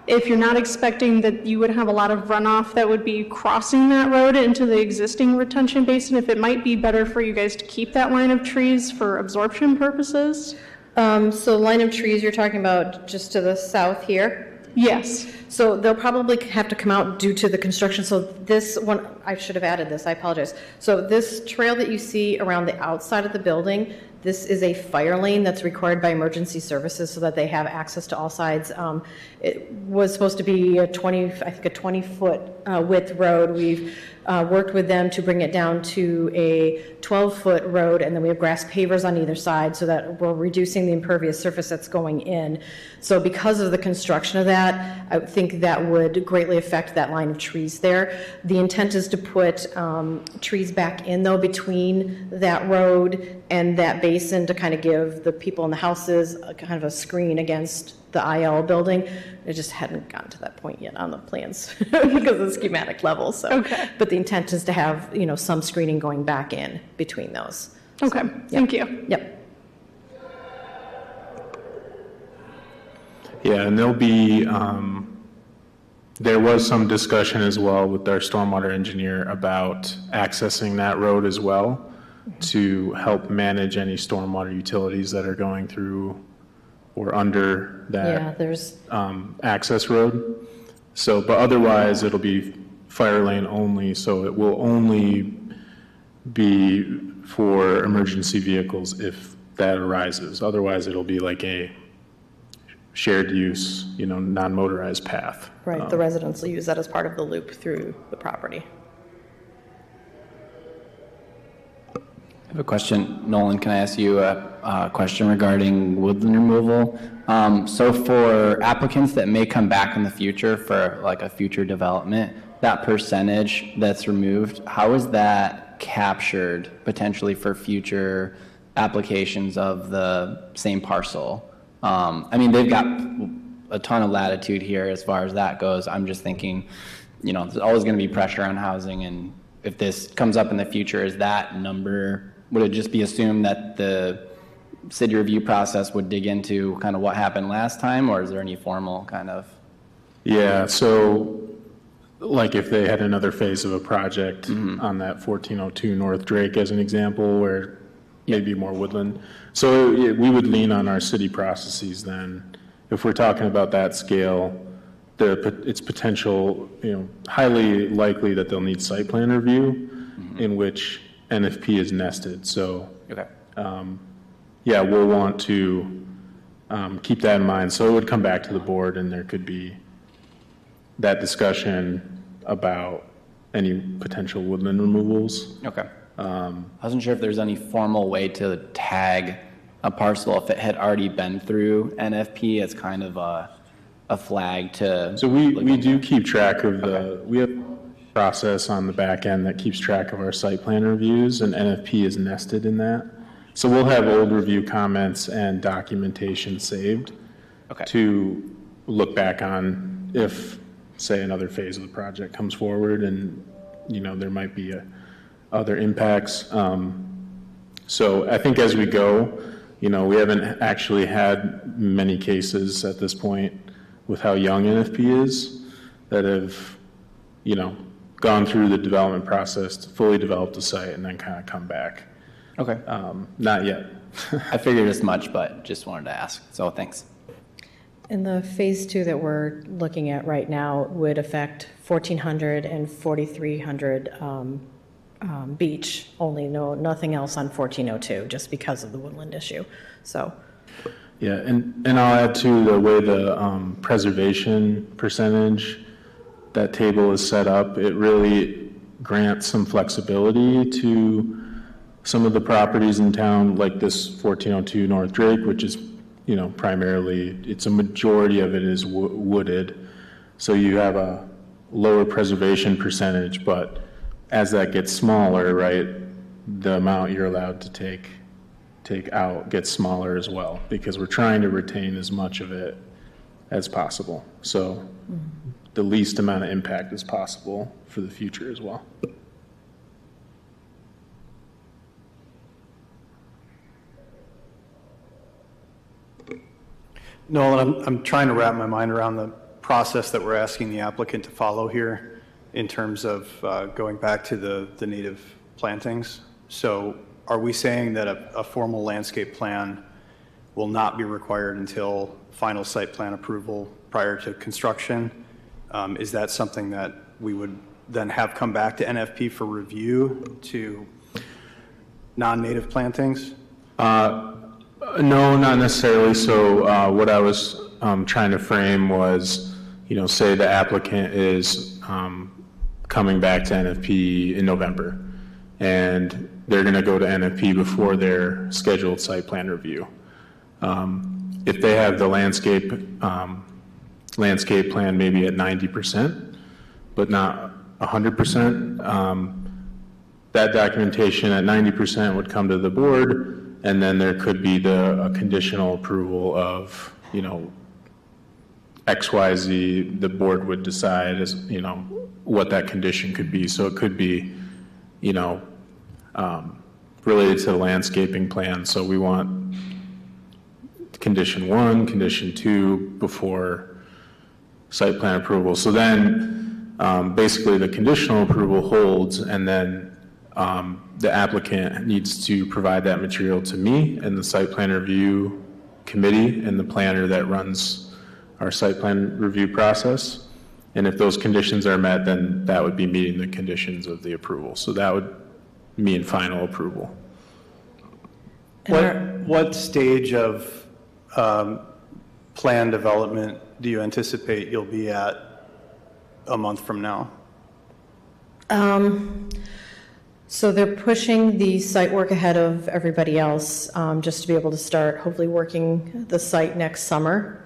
if you're not expecting that you would have a lot of runoff that would be crossing that road into the existing retention basin, if it might be better for you guys to keep that line of trees for absorption purposes? So line of trees you're talking about just to the south here? Yes. So they'll probably have to come out due to the construction. So this one, I should have added this, I apologize. So this trail that you see around the outside of the building, this is a fire lane that's required by emergency services so that they have access to all sides. It was supposed to be a 20-foot width road. We've worked with them to bring it down to a 12-foot road, and then we have grass pavers on either side so that we're reducing the impervious surface that's going in. So because of the construction of that, I think that would greatly affect that line of trees there. The intent is to put trees back in, though, between that road and that basin to kind of give the people in the houses a kind of a screen against the IL building. It just hadn't gotten to that point yet on the plans because of the schematic level. So, Okay. But the intent is to have, some screening going back in between those. Okay. Thank you. Yep. Yeah, and there'll be, There was some discussion as well with our stormwater engineer about accessing that road as well to help manage any stormwater utilities that are going through or under Yeah, that there's, access road. So, but otherwise it'll be fire lane only, so it will only be for emergency vehicles if that arises. Otherwise it'll be like a shared use, non-motorized path. right, the residents will use that as part of the loop through the property. I have a question. Nolan, can I ask you a question regarding woodland removal? So for applicants that may come back in the future for like a future development, that percentage that's removed, how is that captured potentially for future applications of the same parcel? I mean, they've got a ton of latitude here as far as that goes. I'm just thinking, there's always going to be pressure on housing, and if this comes up in the future, is that number, would it just be assumed that the city review process would dig into kind of what happened last time, or is there any formal kind of? Yeah, so like if they had another phase of a project on that 1402 North Drake as an example, where maybe more woodland. So we would lean on our city processes then. If we're talking about that scale, it's potential, highly likely that they'll need site plan review in which NFP is nested. So, Okay. yeah, we'll want to keep that in mind. So it would come back to the board and there could be that discussion about any potential woodland removals. Okay. I wasn't sure if there's any formal way to tag a parcel if it had already been through NFP as kind of a flag to. So we do keep track of we have a process on the back end that keeps track of our site plan reviews, and NFP is nested in that. So we'll have old review comments and documentation saved to look back on if, say, another phase of the project comes forward and, there might be other impacts. So I think as we go, we haven't actually had many cases at this point with how young NFP is that have, gone through the development process to fully develop the site and then kind of come back. Okay. Not yet. I figured as much, but just wanted to ask. So thanks. And the phase 2 that we're looking at right now would affect 1,400 and 4,300 beach, only nothing else on 1402, just because of the woodland issue. So, Yeah, and I'll add to the way the preservation percentage, that table is set up, it really grants some flexibility to some of the properties in town, like this 1402 North Drake, which is, primarily, it's a majority of it is wooded. So you have a lower preservation percentage, but as that gets smaller, right, the amount you're allowed to take out gets smaller as well, because we're trying to retain as much of it as possible. So the least amount of impact as possible for the future as well. Nolan, I'm trying to wrap my mind around the process that we're asking the applicant to follow here in terms of going back to the native plantings. So are we saying that a formal landscape plan will not be required until final site plan approval prior to construction? Is that something that we would then have come back to NFP for review to non-native plantings? No, not necessarily. So what I was trying to frame was, say the applicant is coming back to NFP in November, and they're going to go to NFP before their scheduled site plan review. If they have the landscape plan maybe at 90%, but not 100%, that documentation at 90% would come to the board, and then there could be a conditional approval of, XYZ, the board would decide as, what that condition could be. So it could be, related to the landscaping plan. So we want condition 1, condition 2 before site plan approval. So then, basically the conditional approval holds, and then the applicant needs to provide that material to me and the site plan review committee and the planner that runs our site plan review process. And if those conditions are met, then that would be meeting the conditions of the approval. So that would mean final approval. What stage of plan development do you anticipate you'll be at a month from now? So they're pushing the site work ahead of everybody else, just to be able to start hopefully working the site next summer.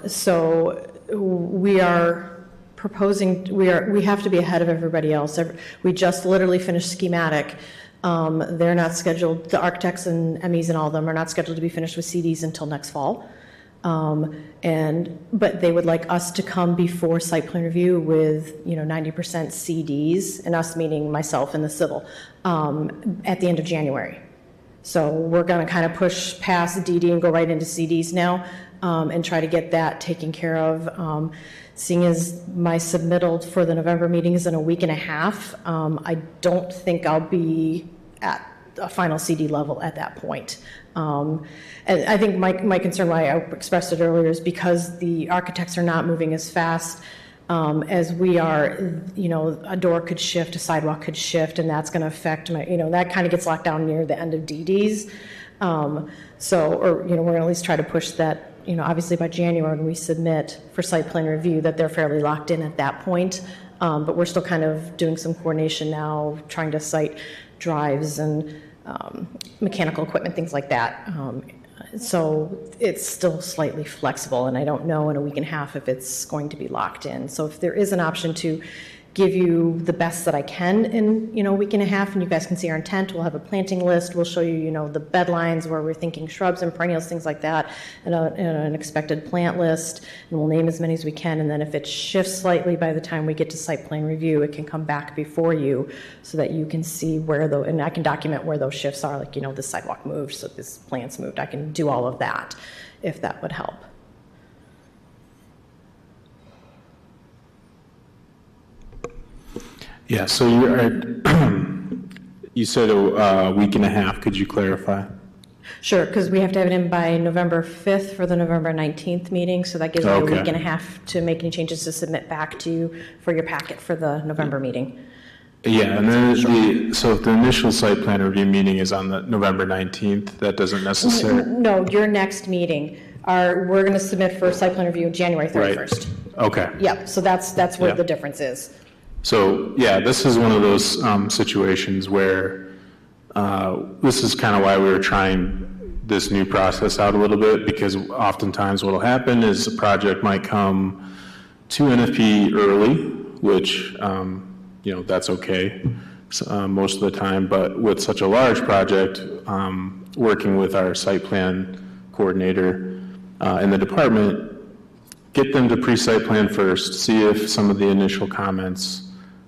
So we are proposing, we have to be ahead of everybody else. We just literally finished schematic. They're not scheduled, the architects and MEs and all of them are not scheduled to be finished with CDs until next fall. But they would like us to come before site plan review with, 90% CDs, and us meaning myself and the civil, at the end of January. So we're going to kind of push past DD and go right into CDs now, and try to get that taken care of. Seeing as my submittal for the November meeting is in a week and a half, I don't think I'll be at a final CD level at that point. And I think my concern, why I expressed it earlier, is because the architects are not moving as fast as we are. A door could shift, a sidewalk could shift, and that's going to affect my, that kind of gets locked down near the end of DDs. We're going to at least try to push that, obviously by January when we submit for site plan review, that they're fairly locked in at that point. But we're still kind of doing some coordination now, trying to site drives and mechanical equipment, things like that. So it's still slightly flexible, and I don't know in a week and a half if it's going to be locked in. So if there is an option to give you the best that I can in, a week and a half, and you guys can see our intent, we'll have a planting list, we'll show you, the bed lines where we're thinking shrubs and perennials, things like that, and an expected plant list, and we'll name as many as we can, and then if it shifts slightly by the time we get to site plan review, it can come back before you so that you can see where and I can document where those shifts are, like, this sidewalk moved, so this plant's moved. I can do all of that, if that would help. Yeah, so you said a week and a half. Could you clarify? Sure, because we have to have it in by November 5th for the November 19th meeting, so that gives me a week and a half to make any changes to submit back to you for your packet for the November meeting. Yeah, and then so if the initial site plan review meeting is on the November 19th, that doesn't necessarily... No, your next meeting, we're going to submit for site plan review January 31st. Right. Okay. Yep, so that's what the difference is. So, yeah, this is one of those situations where this is kind of why we were trying this new process out a little bit, because oftentimes what will happen is a project might come to NFP early, which, that's okay most of the time. But with such a large project, working with our site plan coordinator in the department, get them to pre-site plan first, see if some of the initial comments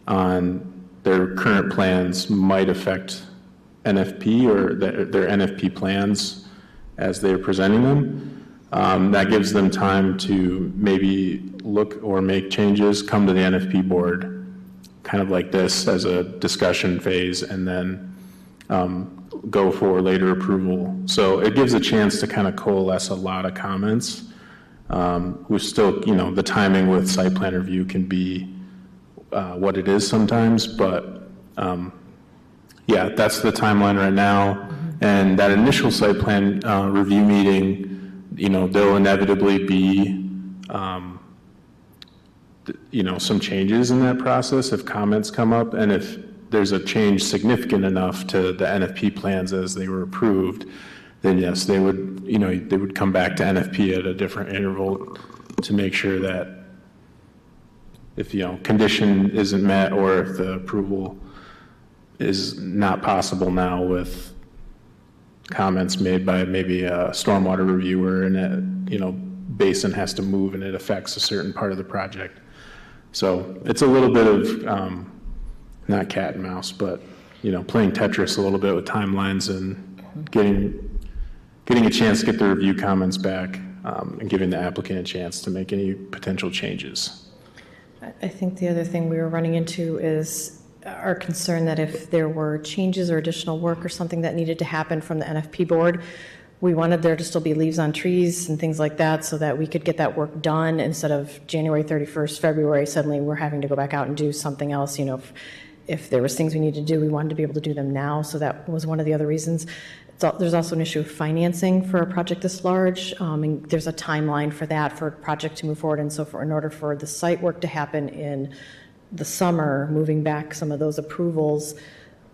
on their current plans might affect NFP or their NFP plans as they're presenting them. That gives them time to maybe look or make changes, come to the NFP board, kind of like this as a discussion phase, and then go for later approval. So it gives a chance to kind of coalesce a lot of comments. We still, the timing with site plan review can be what it is sometimes, but yeah, that's the timeline right now. And that initial site plan review meeting, there'll inevitably be, some changes in that process if comments come up, and if there's a change significant enough to the NFP plans as they were approved, then yes, they would come back to NFP at a different interval to make sure that if, condition isn't met, or if the approval is not possible now with comments made by maybe a stormwater reviewer, and a, basin has to move and it affects a certain part of the project. So it's a little bit of, not cat and mouse, but, playing Tetris a little bit with timelines and getting a chance to get the review comments back. and giving the applicant a chance to make any potential changes. I think the other thing we were running into is our concern that if there were changes or additional work or something that needed to happen from the NFP board, we wanted there to still be leaves on trees and things like that so that we could get that work done instead of January 31st, February, suddenly we're having to go back out and do something else. If there was things we needed to do, we wanted to be able to do them now. So that was one of the other reasons. There's also an issue of financing for a project this large. And there's a timeline for that, for a project to move forward. And so in order for the site work to happen in the summer, moving back some of those approvals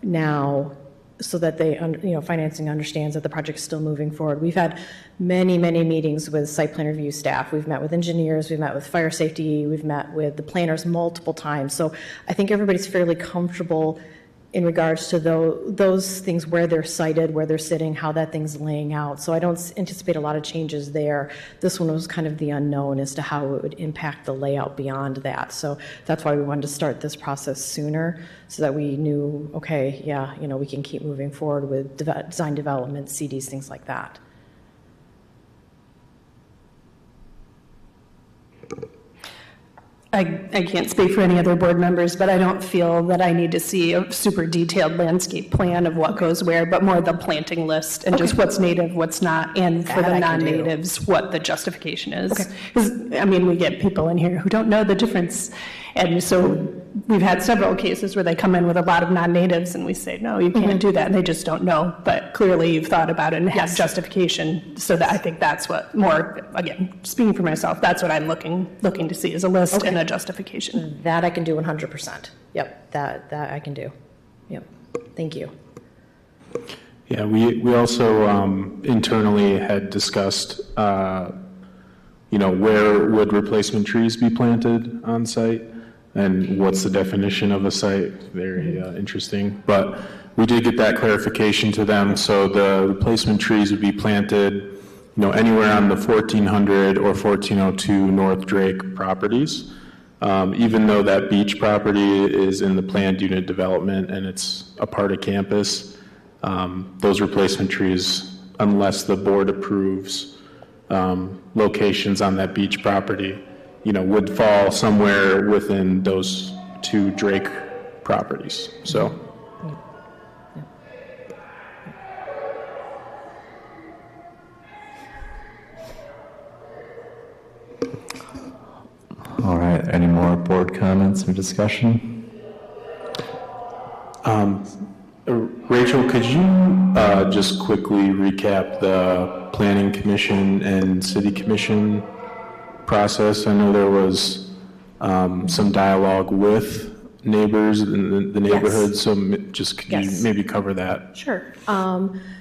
now so that they, financing understands that the project is still moving forward. We've had many, many meetings with site plan review staff. We've met with engineers, we've met with fire safety, we've met with the planners multiple times. So I think everybody's fairly comfortable in regards to those things, where they're sited, where they're sitting, how that thing's laying out. So I don't anticipate a lot of changes there. This one was kind of the unknown as to how it would impact the layout beyond that. So that's why we wanted to start this process sooner so that we knew, okay, yeah, we can keep moving forward with design development, CDs, things like that. I can't speak for any other board members, but I don't feel that I need to see a super detailed landscape plan of what goes where, but more the planting list and just what's native, what's not, and for the non-natives, what the justification is. Because, we get people in here who don't know the difference. And so we've had several cases where they come in with a lot of non-natives and we say, no, you can't do that. And they just don't know. But clearly you've thought about it and have justification. So that I think that's what more, again, speaking for myself, that's what I'm looking to see is a list and a justification. That I can do 100%. Yep, that I can do. Yep, thank you. Yeah, we also internally had discussed, where would replacement trees be planted on site and what's the definition of a site. Very interesting. But we did get that clarification to them. So the replacement trees would be planted, anywhere on the 1400 or 1402 North Drake properties. Even though that beach property is in the planned unit development and it's a part of campus, those replacement trees, unless the board approves locations on that beach property, would fall somewhere within those two Drake properties. So. All right, any more board comments or discussion? Rachel, could you just quickly recap the Planning Commission and City Commission process? I know there was some dialogue with neighbors in the neighborhood, so just could you maybe cover that? Sure.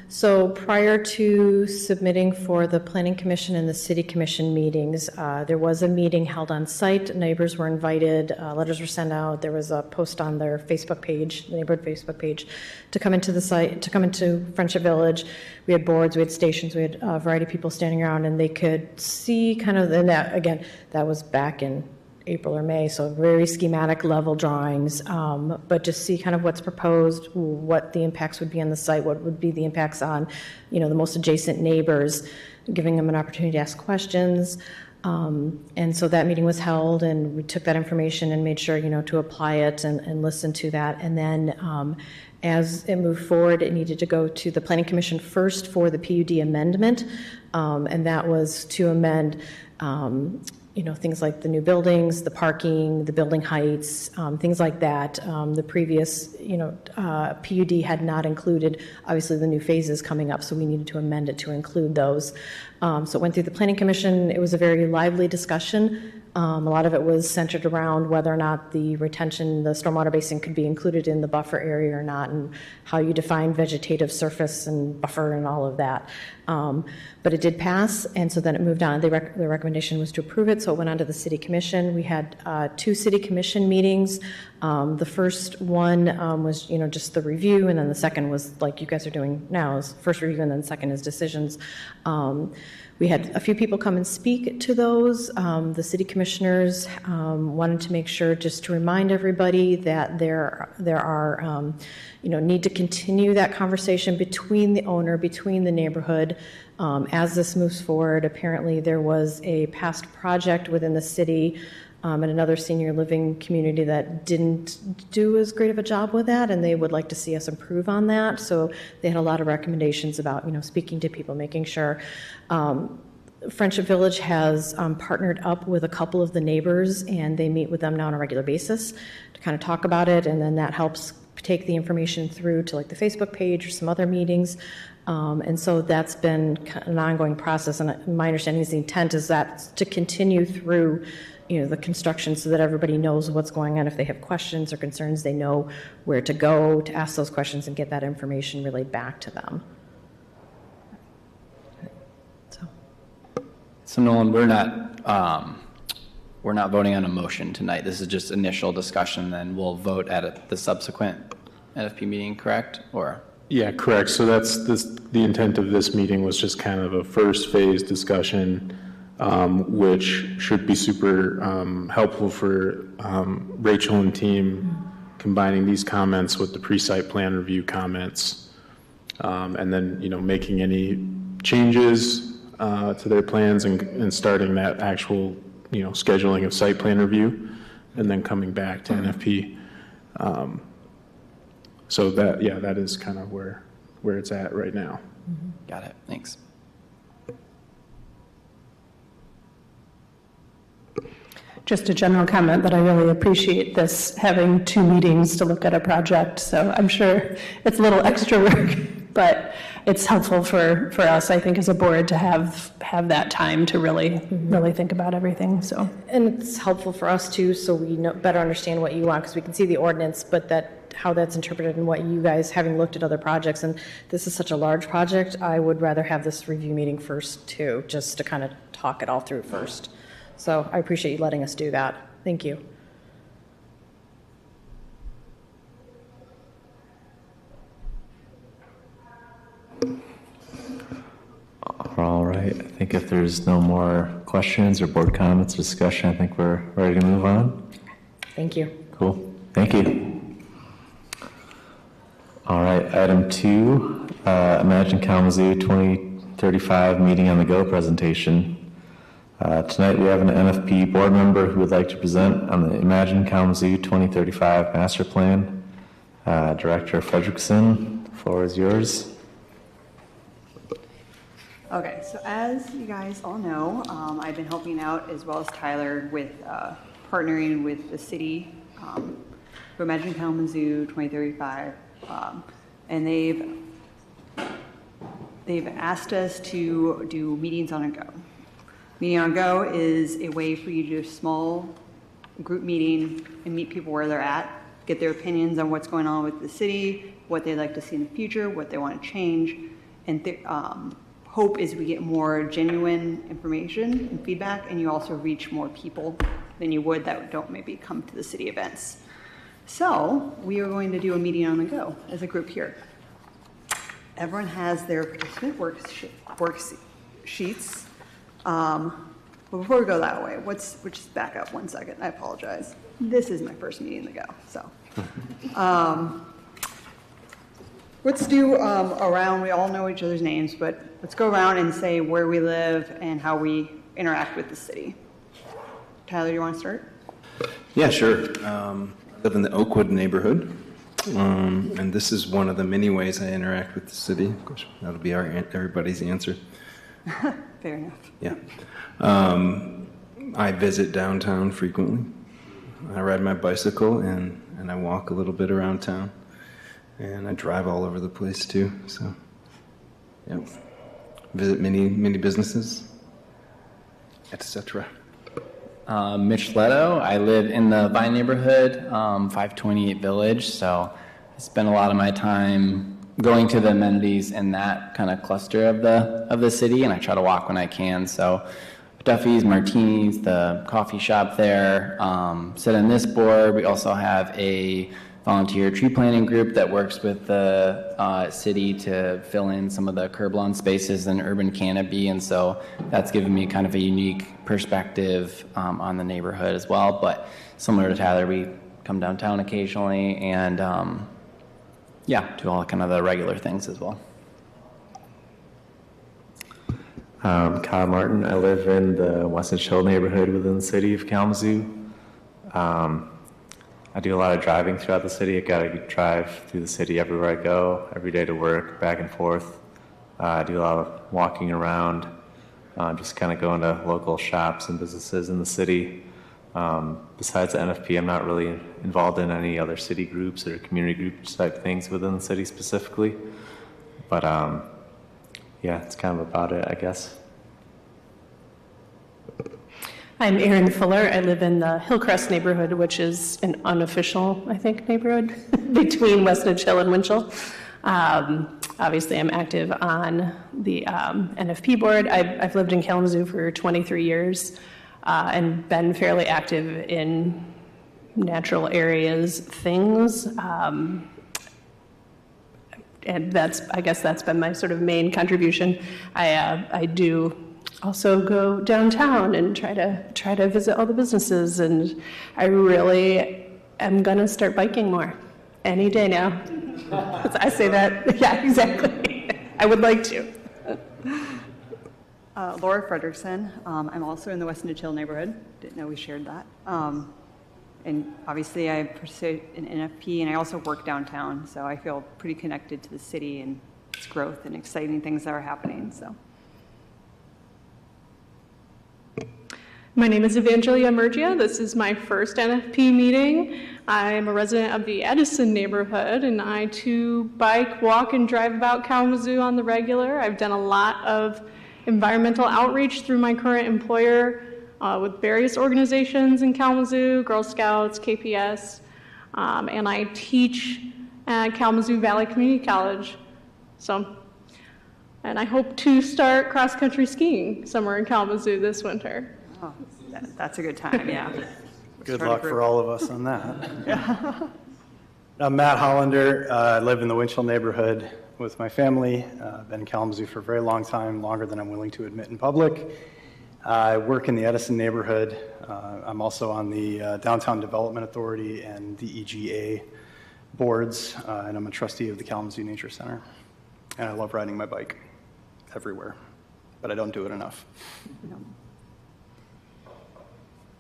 So prior to submitting for the Planning Commission and the City Commission meetings, there was a meeting held on site. Neighbors were invited, letters were sent out. There was a post on their Facebook page, the neighborhood Facebook page, to come into the site, to come into Friendship Village. We had boards, we had stations, we had a variety of people standing around, and they could see kind of, and that, again, that was back in April or May, so very schematic level drawings, but just see kind of what's proposed, what the impacts would be on the site, what would be the impacts on, the most adjacent neighbors, giving them an opportunity to ask questions. And so that meeting was held, and we took that information and made sure, to apply it and listen to that. And then as it moved forward, it needed to go to the Planning Commission first for the PUD amendment, and that was to amend things like the new buildings, the parking, the building heights, things like that. The previous, PUD had not included, obviously, the new phases coming up, so we needed to amend it to include those. So it went through the Planning Commission. It was a very lively discussion. A lot of it was centered around whether or not the retention, the stormwater basin could be included in the buffer area or not, and how you define vegetative surface and buffer and all of that. But it did pass, and so then it moved on. The recommendation was to approve it, so it went on to the City Commission. We had 2 City Commission meetings. The first one was, just the review, and then the second was like you guys are doing now, is first review, and then second is decisions. We had a few people come and speak to those. The city commissioners wanted to make sure just to remind everybody that there are, need to continue that conversation between the owner, between the neighborhood. As this moves forward, apparently there was a past project within the city and another senior living community that didn't do as great of a job with that, and they would like to see us improve on that. So they had a lot of recommendations about, speaking to people, making sure. Friendship Village has partnered up with a couple of the neighbors, and they meet with them now on a regular basis to kind of talk about it, and then that helps take the information through to like the Facebook page or some other meetings. And so that's been an ongoing process, and my understanding is the intent is that to continue through the construction so that everybody knows what's going on. If they have questions or concerns, they know where to go to ask those questions and get that information relayed back to them. So Nolan, we're not voting on a motion tonight. This is just initial discussion, then we'll vote at the subsequent NFP meeting, correct? Or? Yeah, correct. So that's the intent of this meeting was just kind of a first phase discussion, which should be super helpful for Rachel and team, combining these comments with the pre-site plan review comments, and then making any changes to their plans and starting that actual scheduling of site plan review, and then coming back to NFP. So that is kind of where it's at right now. Got it. Thanks. Just a general comment that I really appreciate this, having 2 meetings to look at a project. So I'm sure it's a little extra work, but it's helpful for us, I think, as a board to have that time to really think about everything. So, and it's helpful for us too, so we better understand what you want, because we can see the ordinance, but how that's interpreted and what you guys, having looked at other projects, and this is such a large project, I would rather have this review meeting first too, just to kind of talk it all through first. So I appreciate you letting us do that. Thank you. All right. I think if there's no more questions or board comments, discussion, I think we're ready to move on. Thank you. Cool. Thank you. All right. Item 2, Imagine Kalamazoo 2035 Meeting on the Go presentation. Tonight we have an NFP board member who would like to present on the Imagine Kalamazoo 2035 Master Plan. Director Fredrickson, the floor is yours. Okay, so as you guys all know, I've been helping out, as well as Tyler, with partnering with the city for Imagine Kalamazoo 2035, and they've asked us to do meetings on a go. Meeting on Go is a way for you to do a small group meeting and meet people where they're at, get their opinions on what's going on with the city, what they'd like to see in the future, what they want to change, and hope is we get more genuine information and feedback, and you also reach more people than you would that don't maybe come to the city events. So we are going to do a meeting on the go as a group here. Everyone has their participant worksheets. But before we go that way, just back up 1 second. I apologize. This is my first meeting to go, so. Let's do around, we all know each other's names, but let's go around and say where we live and how we interact with the city. Tyler, do you want to start? Yeah, sure. I live in the Oakwood neighborhood, and this is one of the many ways I interact with the city. Of course, that'll be everybody's answer. Fair enough. Yeah. I visit downtown frequently. I ride my bicycle and I walk a little bit around town. And I drive all over the place too. So, yeah. Visit many businesses, etc. Mitch Leto. I live in the Vine neighborhood, 528 Village. So I spend a lot of my time going to the amenities in that kind of cluster of the city, and I try to walk when I can. So Duffy's, Martini's, the coffee shop there. Sit on this board. We also have a volunteer tree planting group that works with the city to fill in some of the curb lawn spaces and urban canopy. And so that's given me kind of a unique perspective on the neighborhood as well. But similar to Tyler, we come downtown occasionally and yeah, do all kind of the regular things as well. Kyle Martin. I live in the Weston Hill neighborhood within the city of Kalamazoo. I do a lot of driving throughout the city. I gotta drive through the city everywhere I go, every day to work, back and forth. I do a lot of walking around, just kind of going to local shops and businesses in the city. Besides the NFP, I'm not really involved in any other city groups or community groups type things within the city specifically. But yeah, it's kind of about it, I guess. I'm Erin Fuller. I live in the Hillcrest neighborhood, which is an unofficial, I think, neighborhood between Weston Hill and Winchell. Obviously, I'm active on the NFP board. I've lived in Kalamazoo for 23 years and been fairly active in natural areas things. And I guess that's been my sort of main contribution. I do also go downtown and try to visit all the businesses, and I really am gonna start biking more any day now. I say that, yeah, exactly. I would like to. Laura Frederickson. I'm also in the Weston Hill neighborhood. Didn't know we shared that. And obviously I participate in NFP, and I also work downtown, so I feel pretty connected to the city and its growth and exciting things that are happening, so. My name is Evangelia Murgia. This is my first NFP meeting. I'm a resident of the Edison neighborhood, and I too bike, walk, and drive about Kalamazoo on the regular. I've done a lot of environmental outreach through my current employer with various organizations in Kalamazoo, Girl Scouts, KPS, and I teach at Kalamazoo Valley Community College. And I hope to start cross-country skiing somewhere in Kalamazoo this winter. Oh, that's a good time, yeah. Good luck for all of us on that. I'm Matt Hollander. I live in the Winchell neighborhood with my family. I've been in Kalamazoo for a very long time, longer than I'm willing to admit in public. I work in the Edison neighborhood. I'm also on the Downtown Development Authority and the EGA boards, and I'm a trustee of the Kalamazoo Nature Center. And I love riding my bike everywhere, but I don't do it enough.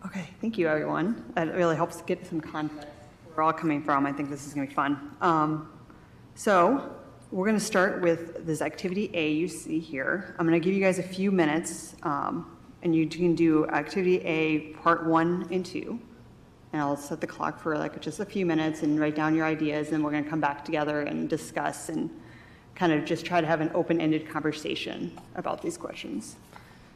Okay, thank you, everyone. That really helps get some context where we're all coming from. I think this is going to be fun. So we're going to start with this activity A you see here. I'm going to give you guys a few minutes, and you can do activity A part 1 and 2. And I'll set the clock for like just a few minutes and write down your ideas, and we're going to come back together and discuss and kind of just try to have an open-ended conversation about these questions.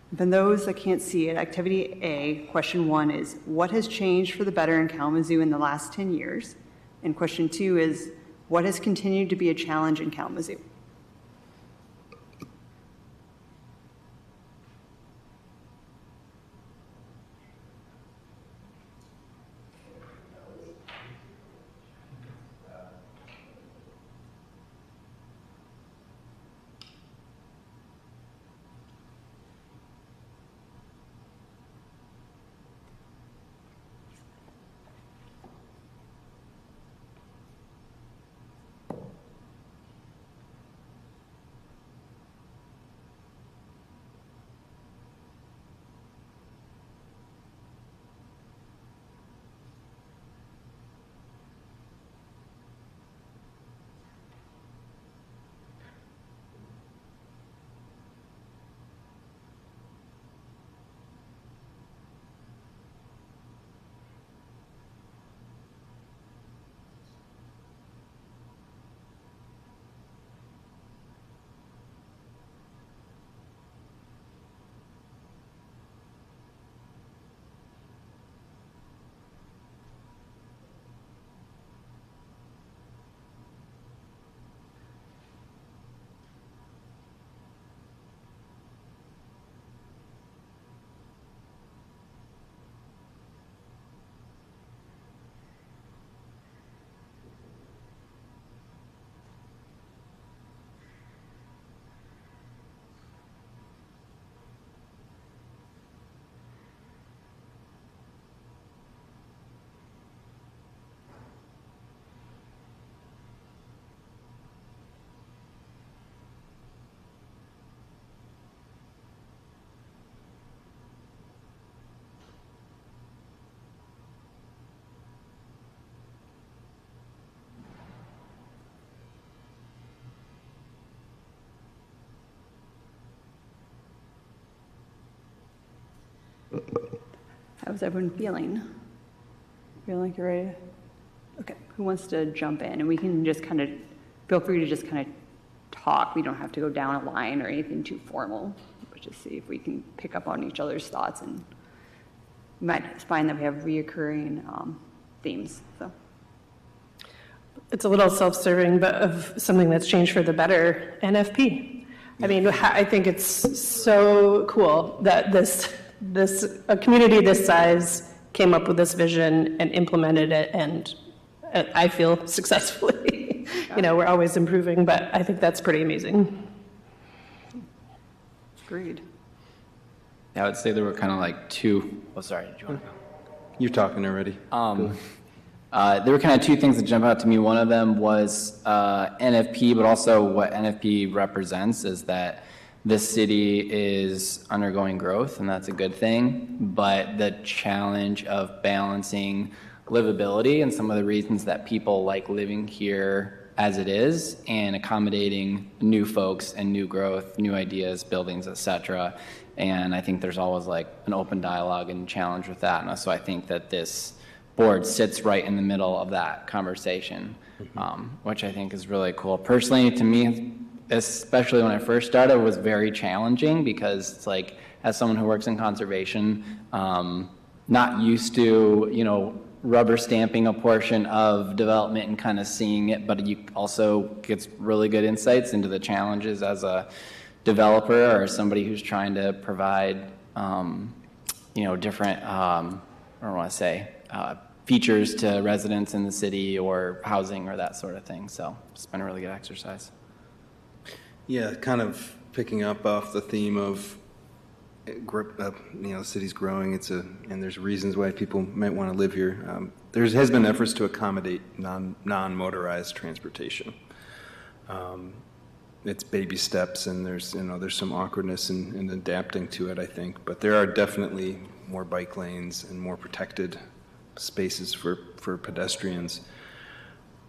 Then those that can't see it, activity A, question 1 is, what has changed for the better in Kalamazoo in the last 10 years? And question 2 is, what has continued to be a challenge in Kalamazoo? How's everyone feeling? Feel like you're ready? Okay, who wants to jump in? And we can just kind of, feel free to just kind of talk. We don't have to go down a line or anything too formal, but just see if we can pick up on each other's thoughts, and you might find that we have reoccurring themes, so. It's a little self-serving, but of something that's changed for the better, NFP. I mean, I think it's so cool that a community this size came up with this vision and implemented it, and I feel successfully. You know, we're always improving, but I think that's pretty amazing. Agreed. Yeah, I would say there were kind of like two, oh, sorry, did you want to go? You're talking already. There were kind of two things that jump out to me. One of them was NFP, but also what NFP represents is that this city is undergoing growth, and that's a good thing. But the challenge of balancing livability and some of the reasons that people like living here as it is, and accommodating new folks and new growth, new ideas, buildings, et cetera. And I think there's always like an open dialogue and challenge with that. And so I think that this board sits right in the middle of that conversation, which I think is really cool. Personally, to me, especially when I first started, it was very challenging because it's like, as someone who works in conservation, not used to, you know, rubber stamping a portion of development and kind of seeing it, but you also gets really good insights into the challenges as a developer or somebody who's trying to provide, you know, different, I don't want to say, features to residents in the city or housing or that sort of thing. So it's been a really good exercise. Yeah, kind of picking up off the theme of, you know, the city's growing. And there's reasons why people might want to live here. There has been efforts to accommodate non-motorized transportation. It's baby steps, and there's some awkwardness in adapting to it, I think. But there are definitely more bike lanes and more protected spaces for pedestrians.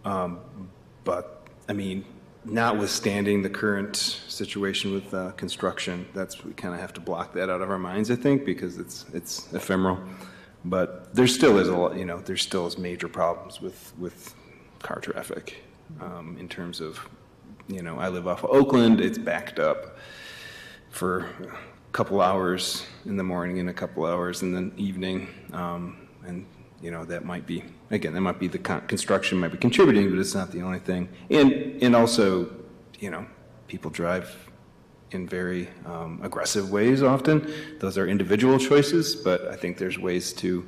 But I mean, notwithstanding the current situation with construction, we kind of have to block that out of our minds, I think, because it's ephemeral. But there still is a lot, you know, there still is major problems with car traffic in terms of, you know, I live off of Oakland. It's backed up for a couple hours in the morning and a couple hours in the evening, and you know, that might be the construction might be contributing, but it's not the only thing. And also, you know, people drive in very aggressive ways often. Those are individual choices, but I think there's ways to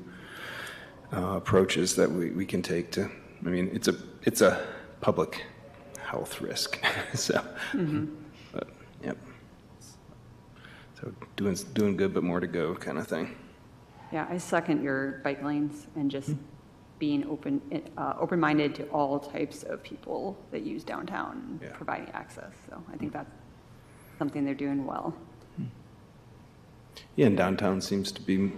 approaches that we can take to, I mean, it's a public health risk. So, but, yep. So doing good, but more to go kind of thing. Yeah, I second your bike lanes and just being open-minded to all types of people that use downtown, and providing access. So I think that's something they're doing well. Yeah, and downtown seems to be,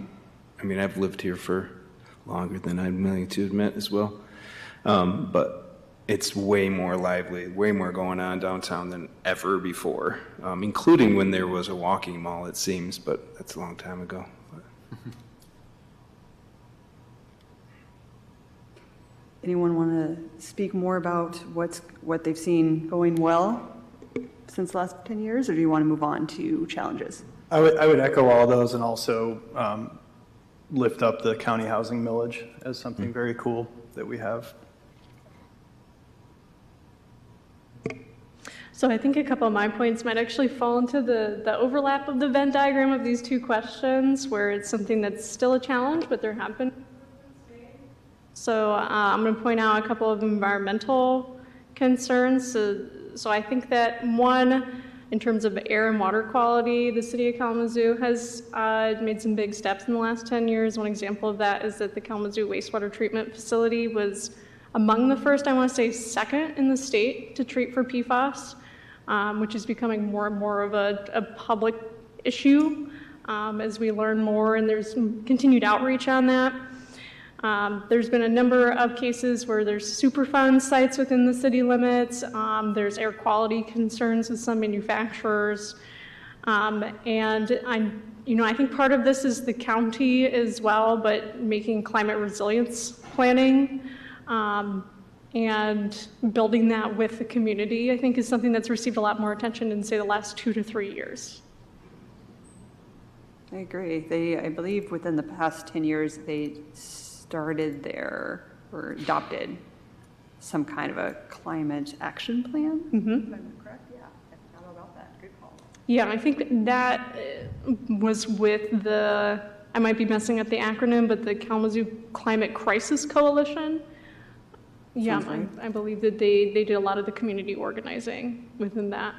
I mean, I've lived here for longer than I'm willing to admit as well. But it's way more lively, way more going on downtown than ever before, including when there was a walking mall, it seems, but that's a long time ago. Anyone want to speak more about what they've seen going well since the last 10 years, or do you want to move on to challenges? I would echo all those, and also lift up the county housing millage as something very cool that we have. So I think a couple of my points might actually fall into the overlap of the Venn diagram of these two questions, where it's something that's still a challenge, but there have been. So I'm going to point out a couple of environmental concerns. So I think that one, in terms of air and water quality, the city of Kalamazoo has made some big steps in the last 10 years. One example of that is that the Kalamazoo wastewater treatment facility was among the first, I want to say second in the state to treat for PFAS, which is becoming more and more of a public issue as we learn more, and there's continued outreach on that. There's been a number of cases where there's Superfund sites within the city limits. There's air quality concerns with some manufacturers. And I think part of this is the county as well, but making climate resilience planning and building that with the community, I think, is something that's received a lot more attention in, say, the last 2 to 3 years. I agree. I believe within the past 10 years, they started or adopted some kind of a climate action plan. If I'm correct, yeah. I forgot about that. Good call. Yeah, I think that was with I might be messing up the acronym, but the Kalamazoo Climate Crisis Coalition. Yeah, Sounds right. I believe that they did a lot of the community organizing within that.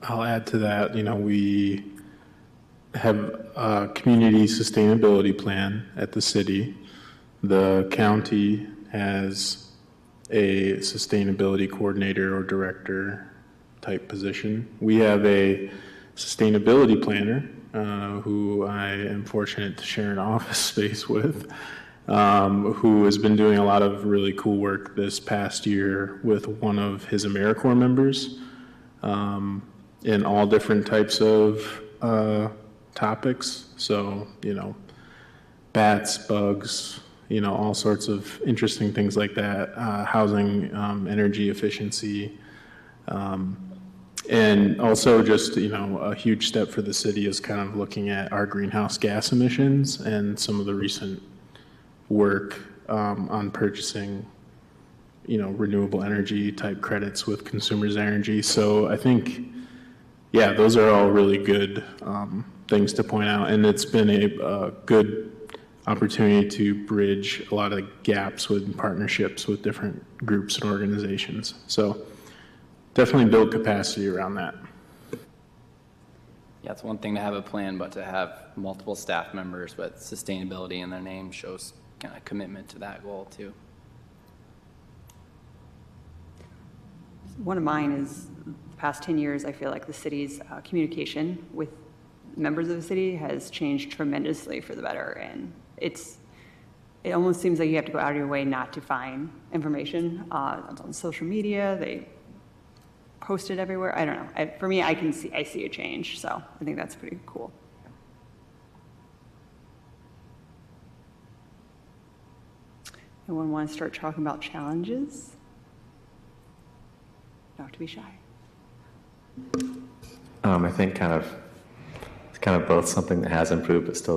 I'll add to that, we have a community sustainability plan at the city. The county has a sustainability coordinator or director type position. We have a sustainability planner who I am fortunate to share an office space with, who has been doing a lot of really cool work this past year with one of his AmeriCorps members in all different types of topics. So, bats, bugs, all sorts of interesting things like that, housing, energy efficiency, and also just, a huge step for the city is kind of looking at our greenhouse gas emissions and some of the recent work on purchasing, renewable energy type credits with consumers' energy. So I think, yeah, those are all really good things to point out. And it's been a good opportunity to bridge a lot of gaps with partnerships with different groups and organizations. So definitely build capacity around that. Yeah, it's one thing to have a plan, but to have multiple staff members with sustainability in their name shows kind of commitment to that goal too. One of mine is the past 10 years, I feel like the city's communication with members of the city has changed tremendously for the better. And it almost seems like you have to go out of your way not to find information on social media. They post it everywhere. I don't know. For me, I see a change. So I think that's pretty cool. Anyone want to start talking about challenges? Don't have to be shy. I think it's kind of both something that has improved but still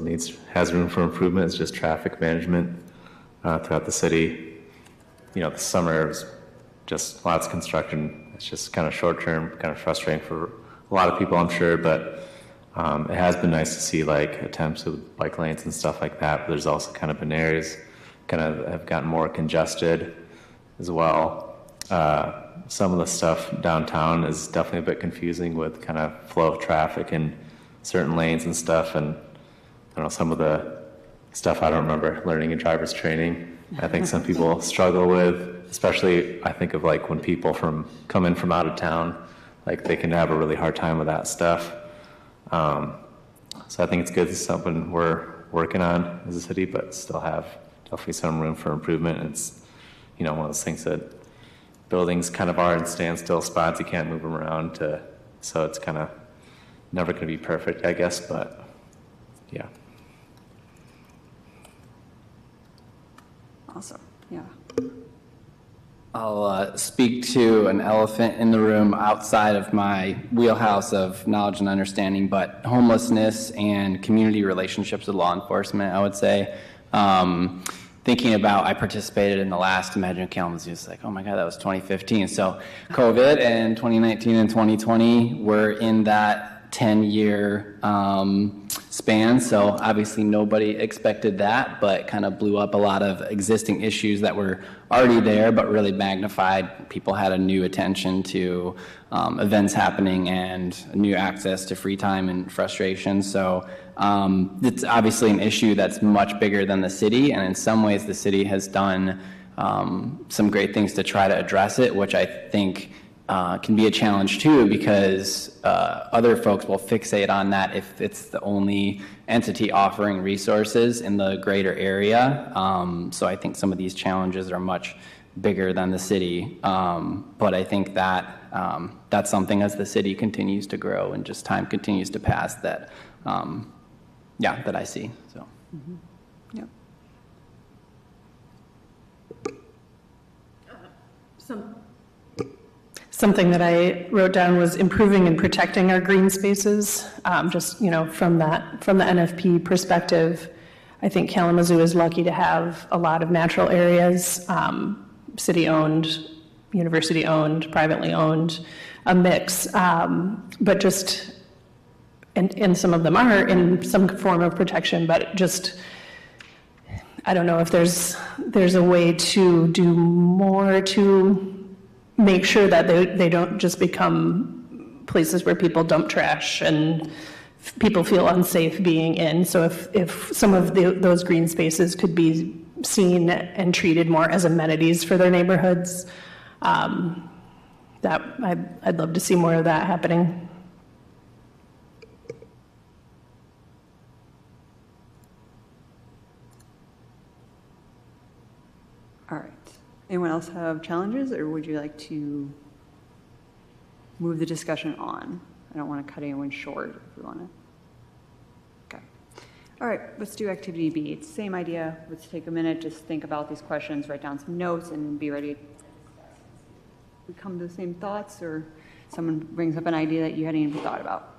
has room for improvement. Is just traffic management throughout the city. The summer is just lots of construction. It's just kind of short term, kind of frustrating for a lot of people, I'm sure, but it has been nice to see like attempts with bike lanes and stuff like that. But there's also kind of been areas kind of have gotten more congested as well. Some of the stuff downtown is definitely a bit confusing with kind of flow of traffic in certain lanes and stuff. And I don't know, some of the stuff I don't remember learning in driver's training. I think some people struggle with, especially I think of like when people come in from out of town, like they can have a really hard time with that stuff. So I think it's good. It's something we're working on as a city, but still have definitely some room for improvement. It's, one of those things that buildings kind of are in standstill spots. You can't move them around so it's kind of never going to be perfect, I guess, but yeah. Awesome. Yeah. I'll speak to an elephant in the room outside of my wheelhouse of knowledge and understanding, but homelessness and community relationships with law enforcement, I would say. Thinking about, I participated in the last Imagine Kalamazoo. It's like, oh my God, that was 2015. So COVID and 2019 and 2020 were in that 10-year span. So obviously nobody expected that, but kind of blew up a lot of existing issues that were already there, but really magnified. People had a new attention to events happening and new access to free time and frustration. So it's obviously an issue that's much bigger than the city, and in some ways the city has done some great things to try to address it, which I think can be a challenge too, because other folks will fixate on that if it's the only entity offering resources in the greater area. So I think some of these challenges are much bigger than the city, but I think that that's something as the city continues to grow and just time continues to pass that, that I see, so. Yep. Something that I wrote down was improving and protecting our green spaces. Just, from the NFP perspective, I think Kalamazoo is lucky to have a lot of natural areas, city-owned, university-owned, privately owned, a mix. But just, and some of them are in some form of protection, but just, I don't know if there's a way to do more to make sure that they don't just become places where people dump trash and people feel unsafe being in. So if some of those green spaces could be seen and treated more as amenities for their neighborhoods, that I'd love to see more of that happening. All right. Anyone else have challenges, or would you like to move the discussion on? I don't want to cut anyone short if we want to. Okay. All right, let's do activity B. It's the same idea. Let's take a minute, just think about these questions, write down some notes, and be ready. We come to the same thoughts, or someone brings up an idea that you hadn't even thought about.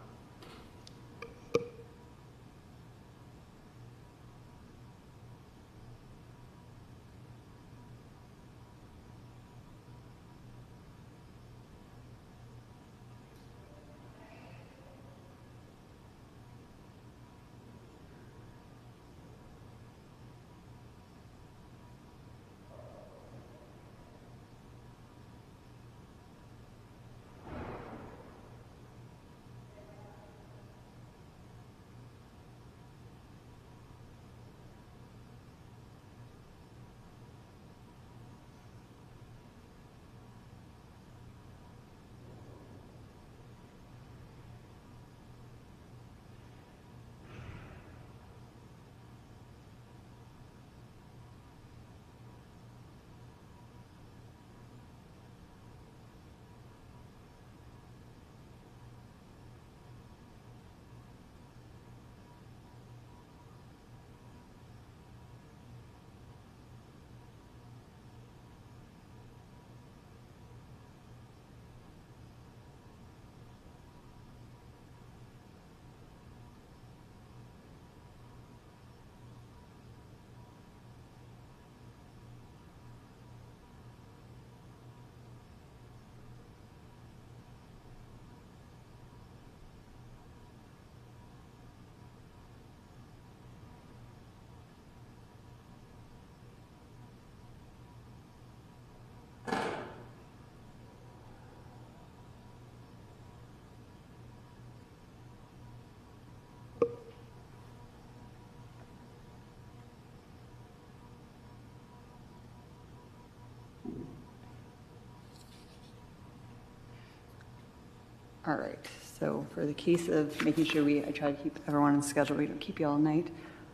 All right, so for the case of making sure I try to keep everyone on schedule, we don't keep you all night,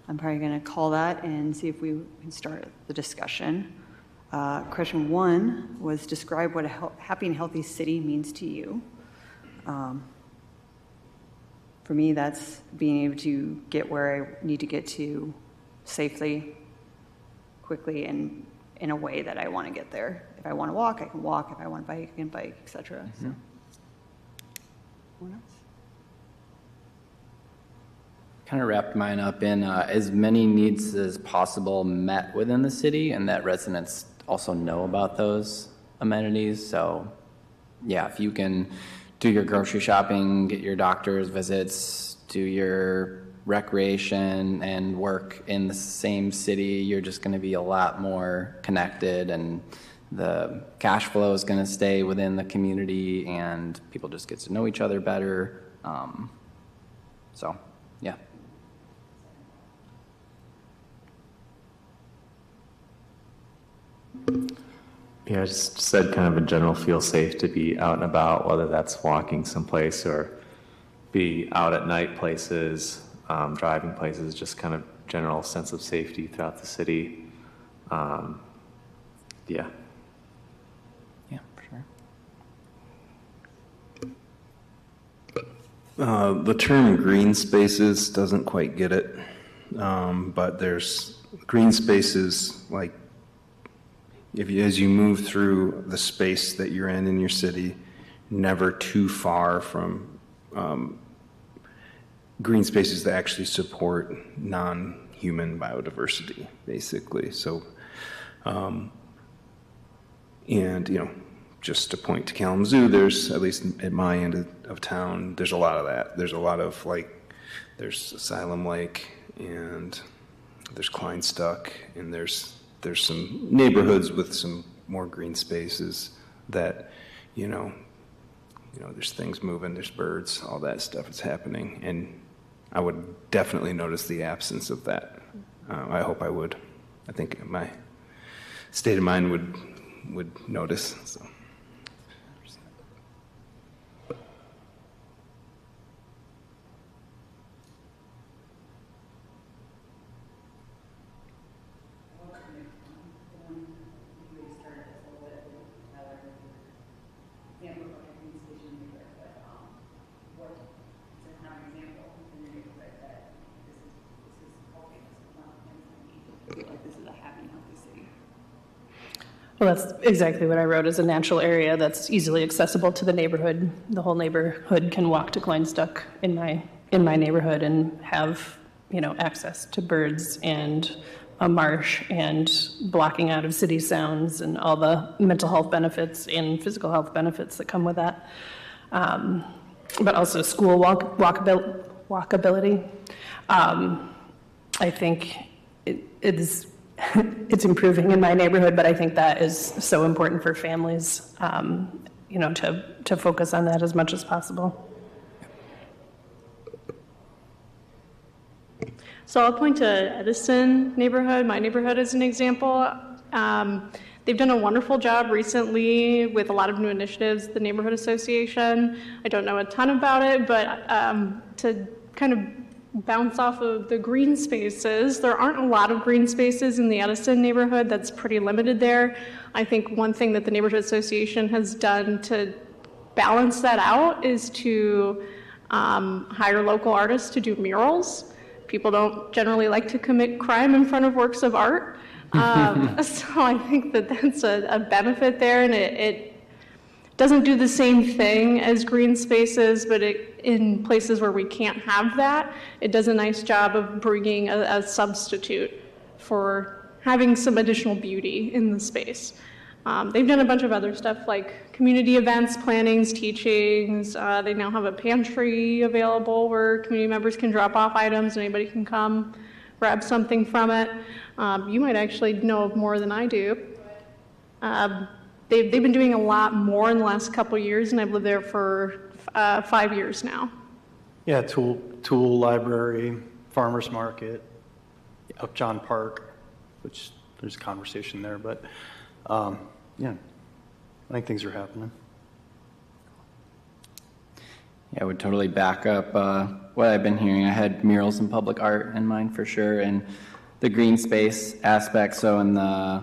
I'm probably going to call that and see if we can start the discussion. Question 1 was describe what a happy and healthy city means to you. For me, that's being able to get where I need to get to safely, quickly, and in a way that I want to get there. If I want to walk, I can walk. If I want to bike, I can bike, etc. Mm-hmm. So. What else? Kind of wrapped mine up in as many needs as possible met within the city, and that residents also know about those amenities. So, yeah, if you can do your grocery shopping, get your doctor's visits, do your recreation and work in the same city, you're just going to be a lot more connected, and the cash flow is going to stay within the community, and people just get to know each other better. So, yeah. Yeah, I just said kind of a general feel safe to be out and about, whether that's walking someplace or be out at night places, driving places, just kind of general sense of safety throughout the city. Yeah. Yeah, for sure. The term green spaces doesn't quite get it, but there's green spaces like as you move through the space that you're in your city, never too far from green spaces that actually support non-human biodiversity, basically. So, and just to point to Kalamazoo, there's, at least at my end of town, there's a lot of that. There's a lot of there's Asylum Lake, and there's Kleinstuck, and there's some neighborhoods with some more green spaces that, there's things moving, there's birds, all that stuff is happening, and I would definitely notice the absence of that. I hope I would. I think my state of mind would notice. So. Well, that's exactly what I wrote as a natural area that's easily accessible to the neighborhood. The whole neighborhood can walk to Kleinstuck in my neighborhood and have, access to birds and a marsh and blocking out of city sounds and all the mental health benefits and physical health benefits that come with that. But also school walkability. I think it's improving in my neighborhood, but I think that is so important for families, to focus on that as much as possible. So I'll point to Edison neighborhood, my neighborhood as an example. They've done a wonderful job recently with a lot of new initiatives, the Neighborhood Association. I don't know a ton about it, but to kind of bounce off of the green spaces, there aren't a lot of green spaces in the Edison neighborhood. That's pretty limited there. I think one thing that the Neighborhood Association has done to balance that out is to hire local artists to do murals. People don't generally like to commit crime in front of works of art. So I think that that's a benefit there, and it doesn't do the same thing as green spaces, but in places where we can't have that, it does a nice job of bringing a substitute for having some additional beauty in the space. They've done a bunch of other stuff like community events, plannings, teachings. They now have a pantry available where community members can drop off items and anybody can come grab something from it. You might actually know more than I do. They've been doing a lot more in the last couple of years, and I've lived there for 5 years now. Yeah, tool library, farmer's market, Upjohn Park, which there's a conversation there, but yeah, I think things are happening. Yeah, I would totally back up what I've been hearing. I had murals and public art in mind for sure, and the green space aspect. So in the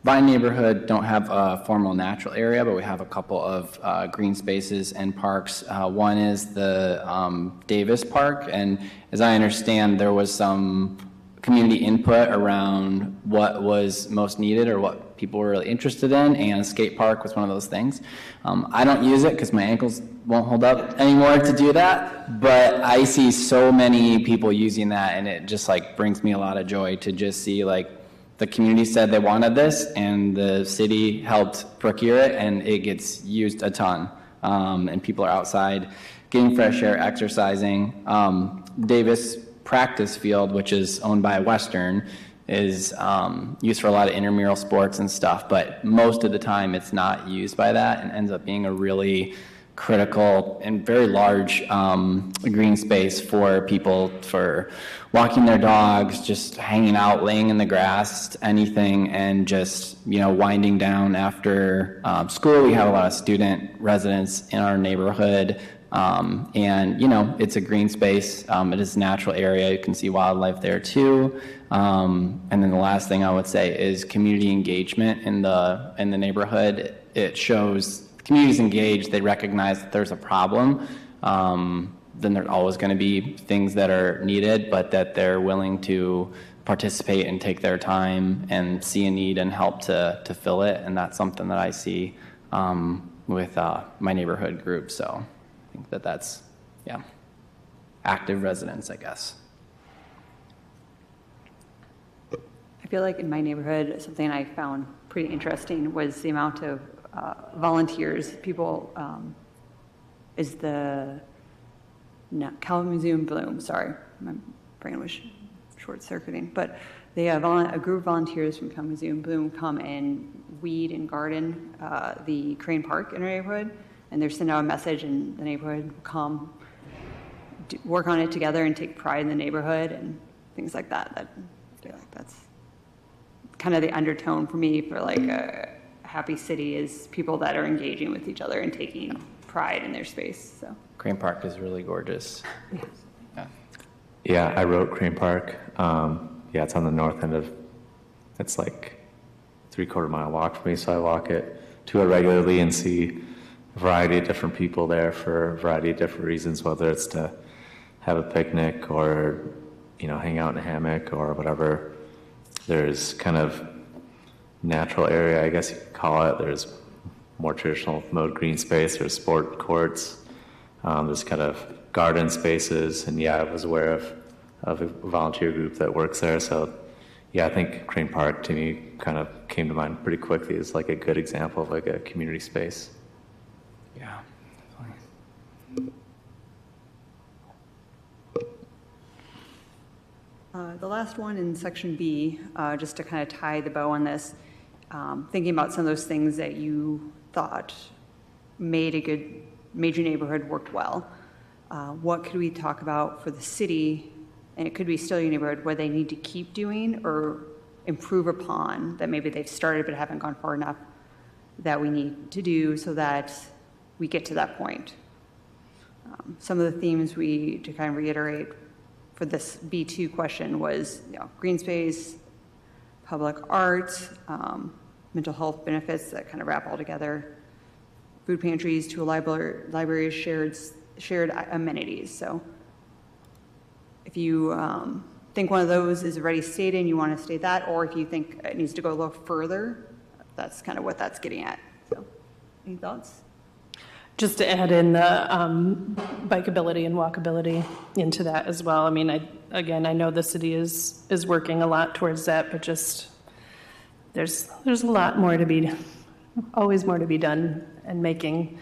Vine neighborhood, don't have a formal natural area, but we have a couple of green spaces and parks. One is the Davis Park, and as I understand, there was some community input around what was most needed or what people were really interested in, and a skate park was one of those things. I don't use it because my ankles won't hold up anymore to do that, but I see so many people using that, and it just brings me a lot of joy to just see the community said they wanted this, and the city helped procure it, and it gets used a ton. And people are outside getting fresh air, exercising. Davis practice field, which is owned by Western, is used for a lot of intramural sports and stuff, but most of the time it's not used by that, and ends up being a really critical and very large green space for people for walking their dogs, just hanging out, laying in the grass, anything, and just winding down after school. We have a lot of student residents in our neighborhood, and it's a green space. It is a natural area. You can see wildlife there too. And then the last thing I would say is community engagement in the neighborhood. It shows communities engaged. They recognize that there's a problem then there's always going to be things that are needed, but that they're willing to participate and take their time and see a need and help to fill it. And that's something that I see with my neighborhood group. So I think that that's, yeah, active residents, I guess. I feel like in my neighborhood, something I found pretty interesting was the amount of volunteers. People, is the Kalamazoo and Bloom, sorry, my brain was short-circuiting, but they have a group of volunteers from Kalamazoo and Bloom come and weed and garden the Crane Park in our neighborhood, and they're sending out a message, and the neighborhood will come work on it together and take pride in the neighborhood and things like that. That I feel like that's kind of the undertone for me for like a happy city is people that are engaging with each other and taking pride in their space. So Crane Park is really gorgeous. Yeah, I wrote Crane Park. Yeah, it's on the north end of, it's like 3/4 mile walk for me, so I walk to it regularly and see a variety of different people there for a variety of different reasons, whether it's to have a picnic or, hang out in a hammock or whatever. There's kind of natural area, I guess you could call it. There's more traditional mowed green space. There's sport courts. There's kind of garden spaces. And yeah, I was aware of a volunteer group that works there. So yeah, I think Crane Park to me kind of came to mind pretty quickly as like a good example of like a community space. Yeah, definitely. The last one in section B, just to kind of tie the bow on this, thinking about some of those things that you thought made your neighborhood worked well. What could we talk about for the city, and it could be still your neighborhood, where they need to keep doing or improve upon that maybe they've started but haven't gone far enough that we need to do so that we get to that point. Some of the themes to kind of reiterate for this B2 question was green space, public art, mental health benefits that kind of wrap all together, food pantries to a library, shared amenities. So if you think one of those is already stated and you want to state that, or if you think it needs to go a little further, that's kind of what that's getting at. So any thoughts? Just to add in the bikeability and walkability into that as well. I mean, I know the city is working a lot towards that, but just there's a lot more to be, always more to be done, and making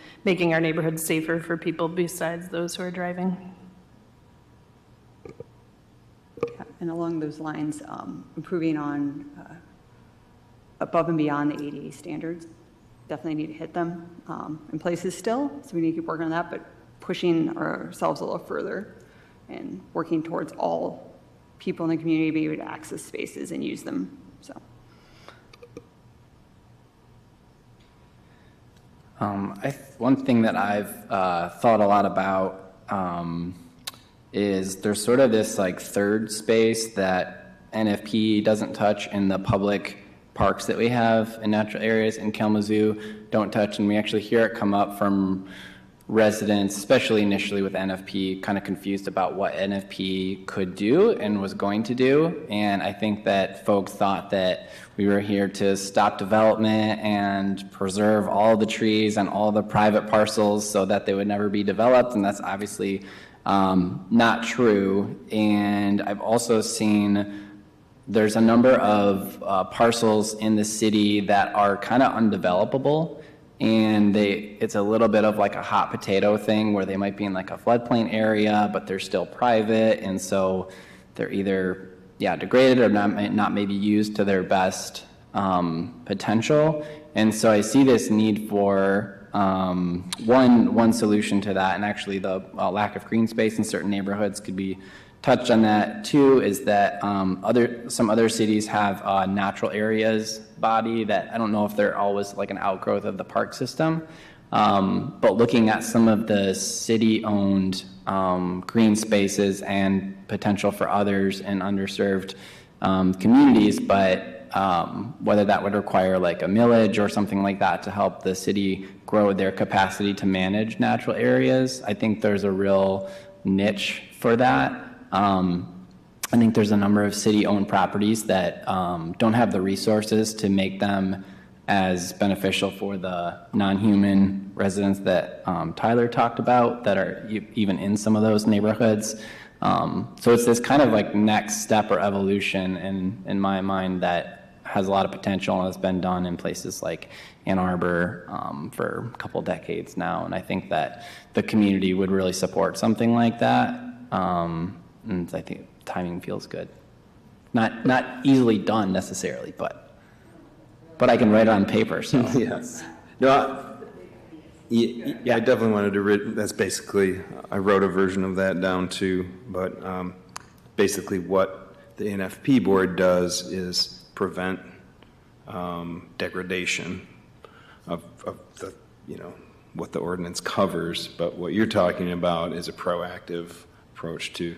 our neighborhoods safer for people besides those who are driving. Yeah, and along those lines, improving on above and beyond the ADA standards. Definitely need to hit them in places still, so we need to keep working on that, but pushing ourselves a little further and working towards all people in the community be able to access spaces and use them. So, one thing that I've thought a lot about is there's sort of this like third space that NFP doesn't touch in the public parks that we have in natural areas in Kalamazoo don't touch, and we actually hear it come up from residents, especially initially with NFP, kind of confused about what NFP could do and was going to do. And I think that folks thought that we were here to stop development and preserve all the trees and all the private parcels so that they would never be developed, and that's obviously not true. And I've also seen there's a number of parcels in the city that are kind of undevelopable, and it's a little bit of like a hot potato thing where they might be in like a floodplain area, but they're still private, and so they're either degraded or not maybe used to their best potential. And so I see this need for one solution to that, and actually the lack of green space in certain neighborhoods could be touched on that too, is that some other cities have natural areas body that I don't know if they're always like an outgrowth of the park system, but looking at some of the city-owned green spaces and potential for others in underserved communities, but whether that would require like a millage or something like that to help the city grow grow their capacity to manage natural areas. I think there's a real niche for that. I think there's a number of city-owned properties that don't have the resources to make them as beneficial for the non-human residents that Tyler talked about that are even in some of those neighborhoods. So it's this kind of like next step or evolution in my mind that has a lot of potential and has been done in places like Ann Arbor for a couple decades now. And I think that the community would really support something like that. And I think timing feels good. Not easily done necessarily, but I can write it on paper, so. Yes. No, I definitely wanted to read, that's basically, I wrote a version of that down too, but basically what the NFP board does is prevent degradation of the, what the ordinance covers, but what you're talking about is a proactive approach to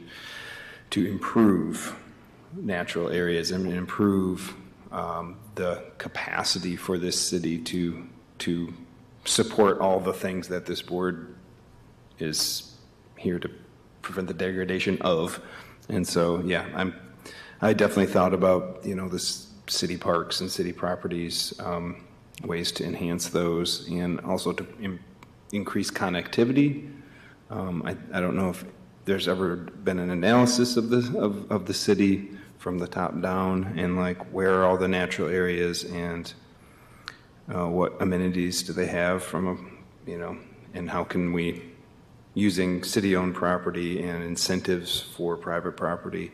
improve natural areas and improve the capacity for this city to support all the things that this board is here to prevent the degradation of. And so, yeah, I definitely thought about, this city parks and city properties, ways to enhance those and also to increase connectivity. I don't know if there's ever been an analysis of the city from the top down and like where are all the natural areas and what amenities do they have from and how can we, using city-owned property and incentives for private property,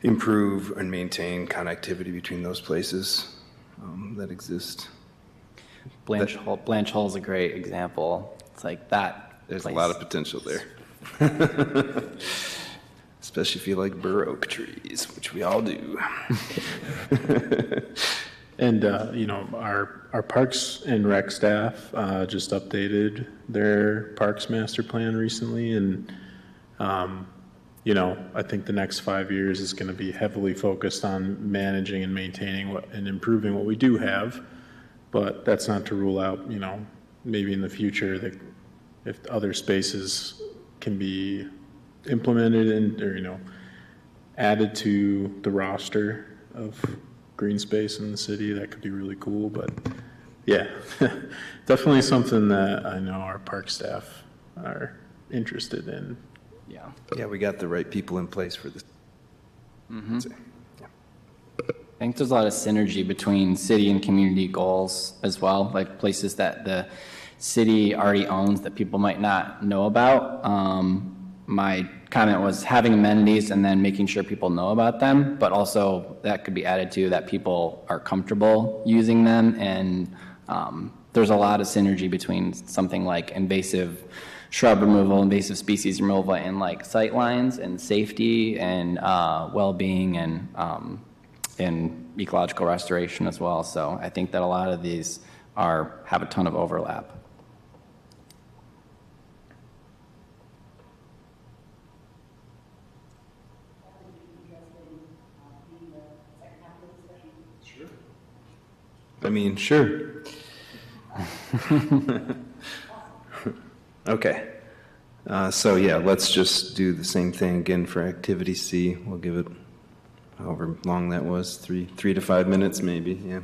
improve and maintain connectivity between those places that exist. Blanche Hall is a great example. It's like that. There's place. a lot of potential there. Especially if you like bur oak trees, which we all do. And, our Parks and Rec staff just updated their Parks Master Plan recently. And, I think the next 5 years is going to be heavily focused on managing and maintaining and improving what we do have. But that's not to rule out, maybe in the future that if other spaces can be implemented or added to the roster of green space in the city, that could be really cool. But yeah, definitely something that I know our park staff are interested in. Yeah, we got the right people in place for this. Mm-hmm. I think there's a lot of synergy between city and community goals as well, like places that the city already owns that people might not know about. My comment was having amenities and then making sure people know about them, but also that could be added to that people are comfortable using them. And there's a lot of synergy between something like invasive shrub removal, invasive species removal, and like sight lines and safety and well-being and ecological restoration as well. So I think that a lot of these have a ton of overlap. I mean, sure. Okay. So yeah, let's just do the same thing again for activity C. We'll give it however long that was, 3 to 5 minutes maybe, yeah.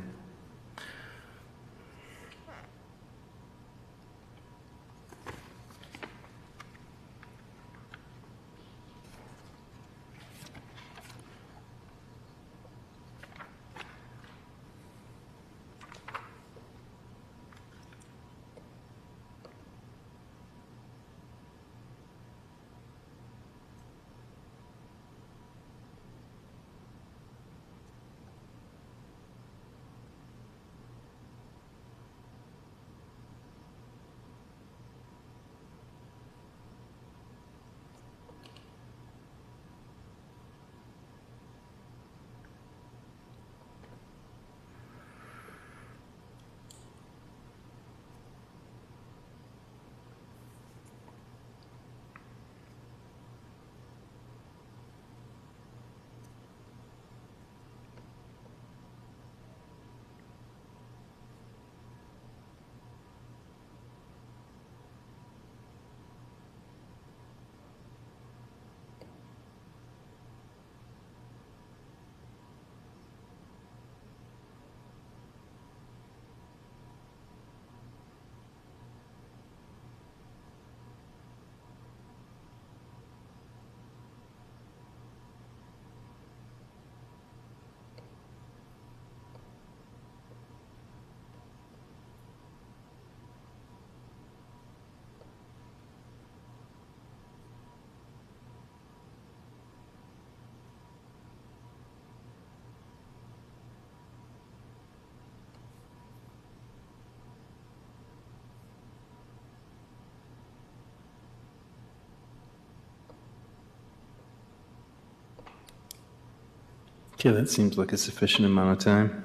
Okay, that seems like a sufficient amount of time.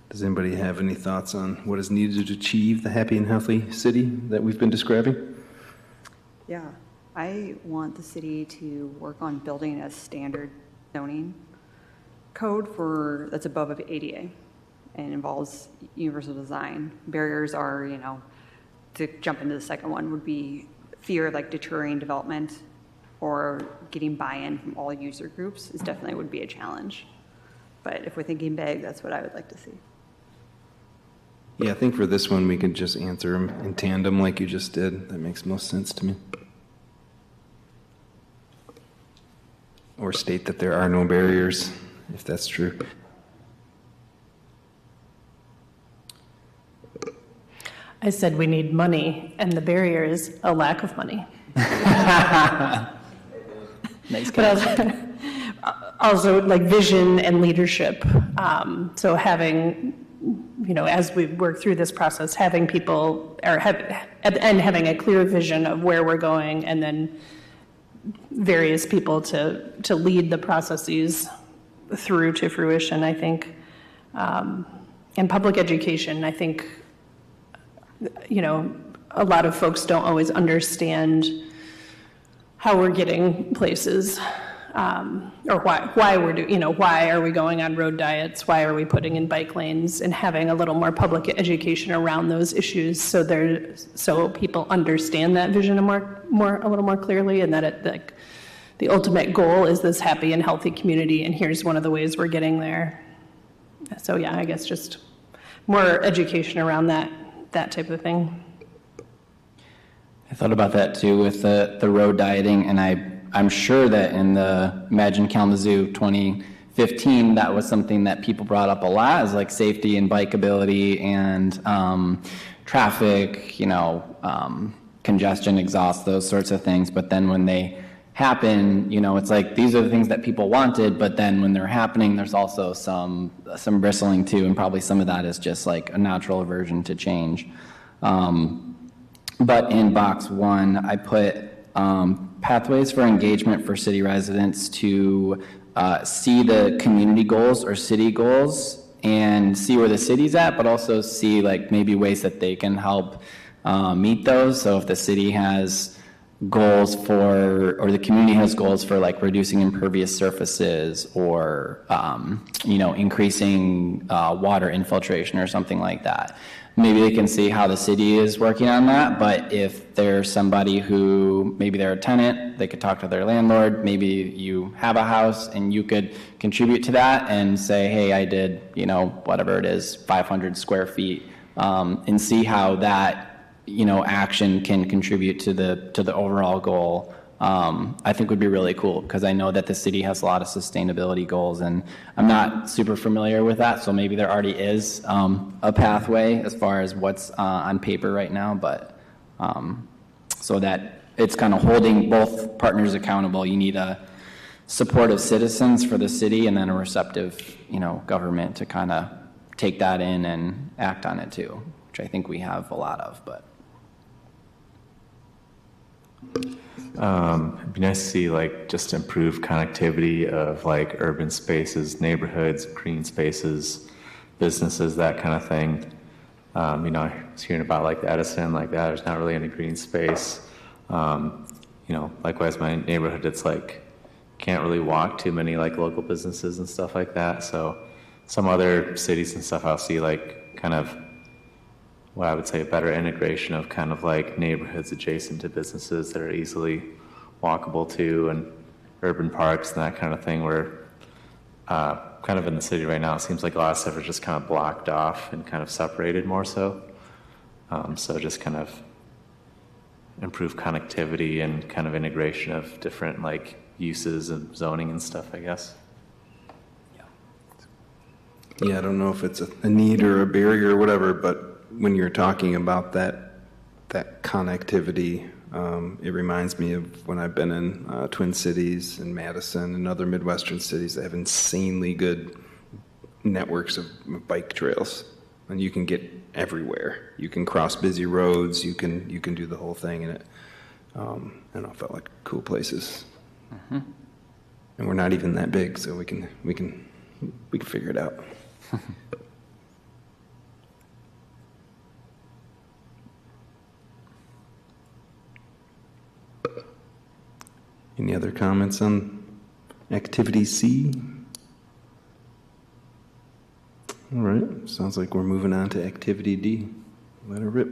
Does anybody have any thoughts on what is needed to achieve the happy and healthy city that we've been describing? Yeah, I want the city to work on building a standard zoning code that's above of ADA and involves universal design. Barriers are, to jump into the second one, would be fear of like deterring development or getting buy-in from all user groups is definitely would be a challenge. But if we're thinking big, that's what I would like to see. Yeah, I think for this one, we could just answer them in tandem like you just did. That makes most sense to me. Or state that there are no barriers, if that's true. I said we need money, and the barrier is a lack of money. Nice But also like vision and leadership. So having, as we work through this process, having people and having a clear vision of where we're going, and then various people to lead the processes through to fruition, I think. And public education, I think, a lot of folks don't always understand how we're getting places, or why we're doing, why are we going on road diets? Why are we putting in bike lanes? And having a little more public education around those issues, so people understand that vision a little more clearly, and that the ultimate goal is this happy and healthy community, and here's one of the ways we're getting there. So yeah, I guess just more education around that type of thing. I thought about that too with the road dieting, and I'm sure that in the Imagine Kalamazoo 2015, that was something that people brought up a lot, is like safety and bikeability and traffic, congestion, exhaust, those sorts of things. But then when they happen, it's like these are the things that people wanted, but then when they're happening, there's also some bristling too, and probably some of that is just like a natural aversion to change. But in box 1, I put pathways for engagement for city residents to see the community goals or city goals and see where the city's at, but also see like maybe ways that they can help meet those. So if the city has goals or the community has goals for like reducing impervious surfaces or, increasing water infiltration or something like that. Maybe they can see how the city is working on that, but if there's somebody who, maybe they're a tenant, they could talk to their landlord, maybe you have a house and you could contribute to that and say, hey, I did, whatever it is, 500 square feet, and see how that, action can contribute to the overall goal. I think would be really cool, because I know that the city has a lot of sustainability goals, and I'm not super familiar with that, so maybe there already is a pathway as far as what's on paper right now, but so that it's kind of holding both partners accountable. You need a supportive citizens for the city, and then a receptive, government to kind of take that in and act on it too, which I think we have a lot of, but. It'd be nice to see just improved connectivity of urban spaces, neighborhoods, green spaces, businesses, that kind of thing. I was hearing about the Edison, there's not really any green space. Likewise, my neighborhood, it's can't really walk too many local businesses and stuff like that. So some other cities and stuff, I'll see kind of what I would say a better integration of kind of neighborhoods adjacent to businesses that are easily walkable to, and urban parks and that kind of thing, where kind of in the city right now, it seems like a lot of stuff is just kind of blocked off and kind of separated more so. So just kind of improve connectivity and kind of integration of different uses of zoning and stuff, I guess. Yeah, I don't know if it's a need or a barrier or whatever, but when you're talking about that connectivity, it reminds me of when I've been in Twin Cities and Madison and other Midwestern cities that have insanely good networks of bike trails, and you can get everywhere. You can cross busy roads. You can do the whole thing, and it felt like cool places. Mm-hmm. And we're not even that big, so we can figure it out. Any other comments on activity C? All right, sounds like we're moving on to activity D. Let her rip.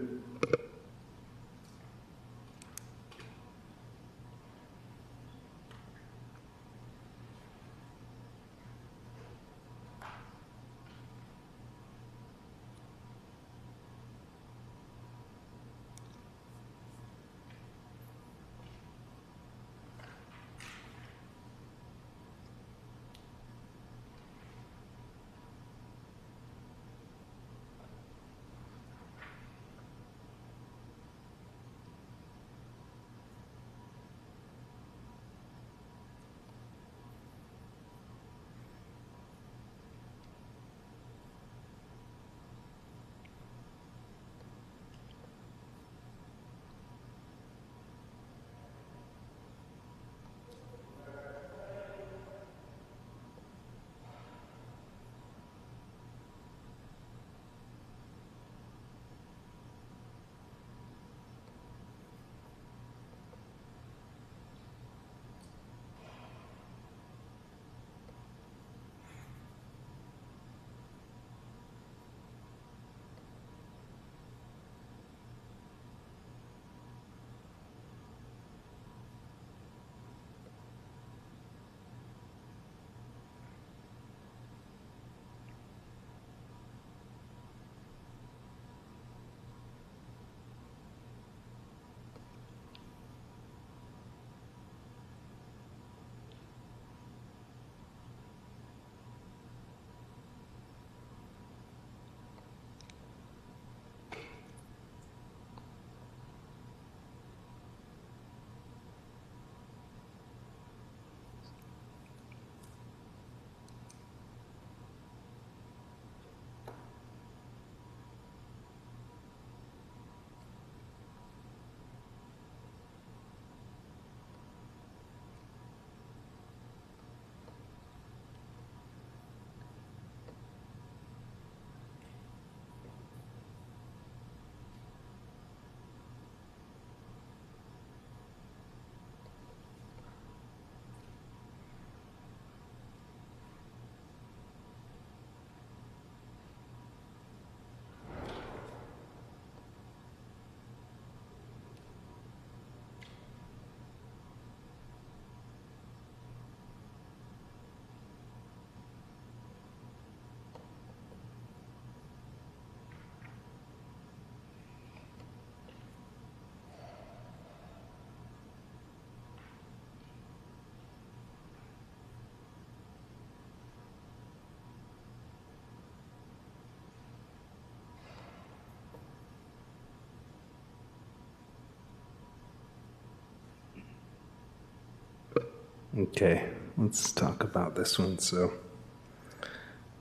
Okay, let's talk about this one. So,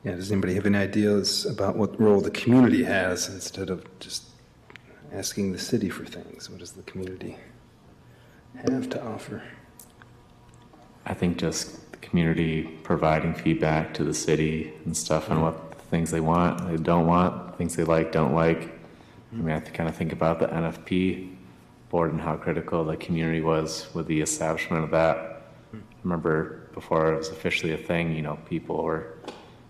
yeah, does anybody have any ideas about what role the community has instead of just asking the city for things? What does the community have to offer? I think just the community providing feedback to the city and stuff on what things they want, they don't want, things they like, don't like. I mean, I kind of think about the NFP board and how critical the community was with the establishment of that. I remember before it was officially a thing, you know, people were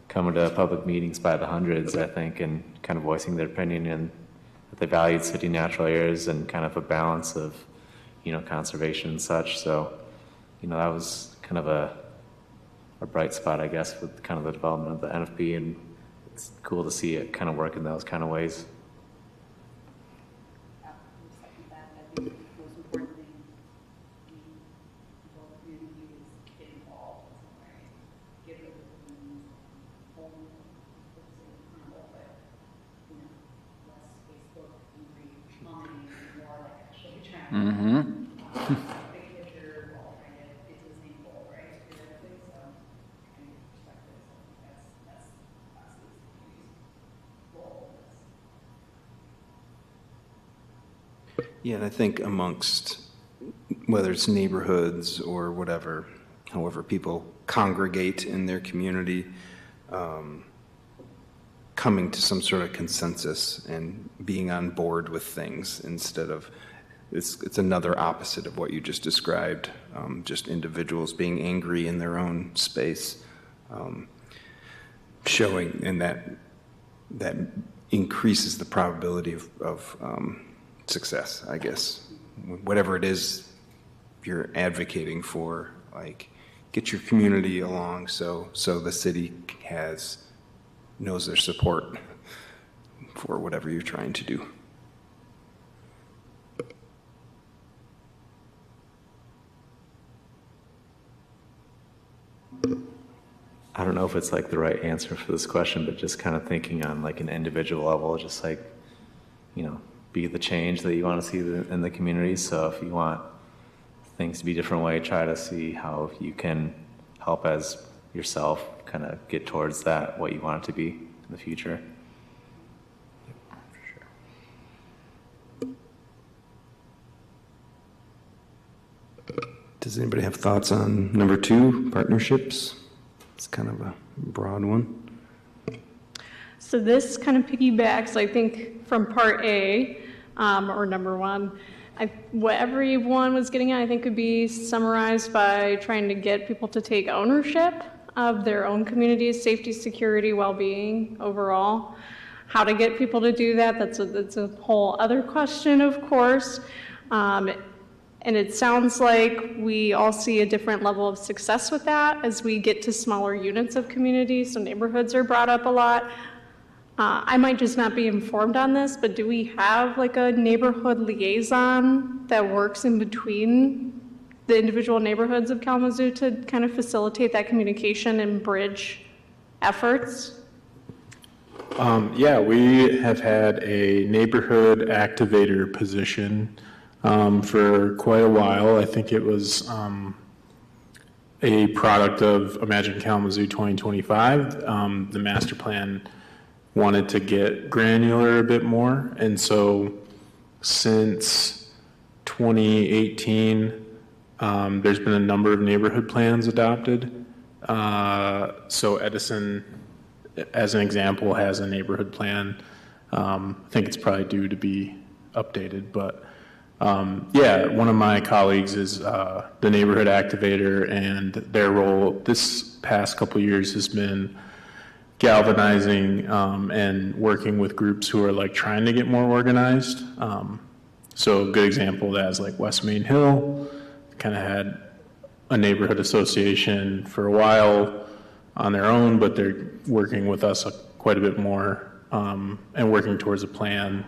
coming to public meetings by the hundreds, I think, and kind of voicing their opinion and that they valued city natural areas and kind of a balance of, you know, conservation and such. So, you know, that was kind of a bright spot, I guess, with kind of the development of the NFP, and it's cool to see it kind of work in those kind of ways. Yeah, I second that. I think the most important thing for the community is get involved in some way, get rid of the only accountable, but you know, less Facebook and commenting, more like actually trying to big picture, while trying to get to the same goal, right? Theoretically, so trying to get perspective. So I think that's the community's role in this. Yeah, and I think amongst whether it's neighborhoods or whatever, however people congregate in their community, coming to some sort of consensus and being on board with things instead of, it's another opposite of what you just described, just individuals being angry in their own space, showing, and that increases the probability of success, I guess. Whatever it is you're advocating for, like, get your community along so the city knows their support for whatever you're trying to do. I don't know if it's like the right answer for this question, but just kind of thinking on like an individual level, just like, be the change that you want to see in the community. So if you want things to be a different way, try to see how you can help as yourself kind of get towards that, what you want it to be in the future. Does anybody have thoughts on number 2, partnerships? It's kind of a broad one. So this kind of piggybacks, I think, from part A, or number 1. What everyone was getting at, I think, could be summarized by trying to get people to take ownership of their own community's safety, security, well-being overall. How to get people to do that, that's a whole other question, of course. And it sounds like we all see a different level of success with that as we get to smaller units of community, so neighborhoods are brought up a lot. I might just not be informed on this, but do we have like a neighborhood liaison that works in between the individual neighborhoods of Kalamazoo to kind of facilitate that communication and bridge efforts? Yeah, we have had a neighborhood activator position for quite a while. I think it was a product of Imagine Kalamazoo 2025. The master plan wanted to get granular a bit more, and so since 2018, there's been a number of neighborhood plans adopted. So Edison, as an example, has a neighborhood plan. I think it's probably due to be updated, but yeah, one of my colleagues is the neighborhood activator, and their role this past couple of years has been galvanizing and working with groups who are like trying to get more organized. So a good example of that is like West Main Hill, kind of had a neighborhood association for a while on their own, but they're working with us quite a bit more and working towards a plan.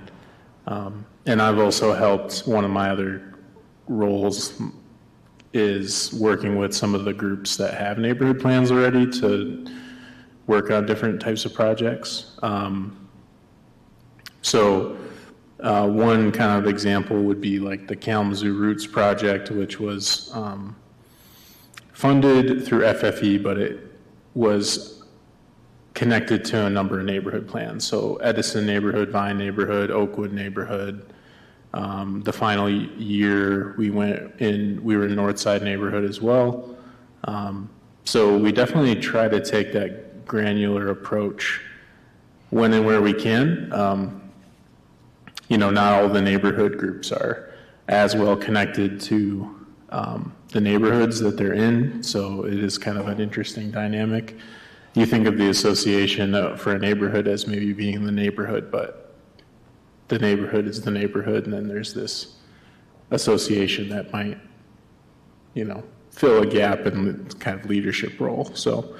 And I've also helped, one of my other roles is working with some of the groups that have neighborhood plans already to work on different types of projects. So one kind of example would be like the Kalamazoo Roots project, which was funded through FFE, but it was connected to a number of neighborhood plans. So Edison neighborhood, Vine neighborhood, Oakwood neighborhood. The final year we were in Northside neighborhood as well. So we definitely try to take that granular approach when and where we can. Not all the neighborhood groups are as well connected to the neighborhoods that they're in, so it is kind of an interesting dynamic. You think of the association for a neighborhood as maybe being the neighborhood, but the neighborhood is the neighborhood, and then there's this association that might, fill a gap in the kind of leadership role. So,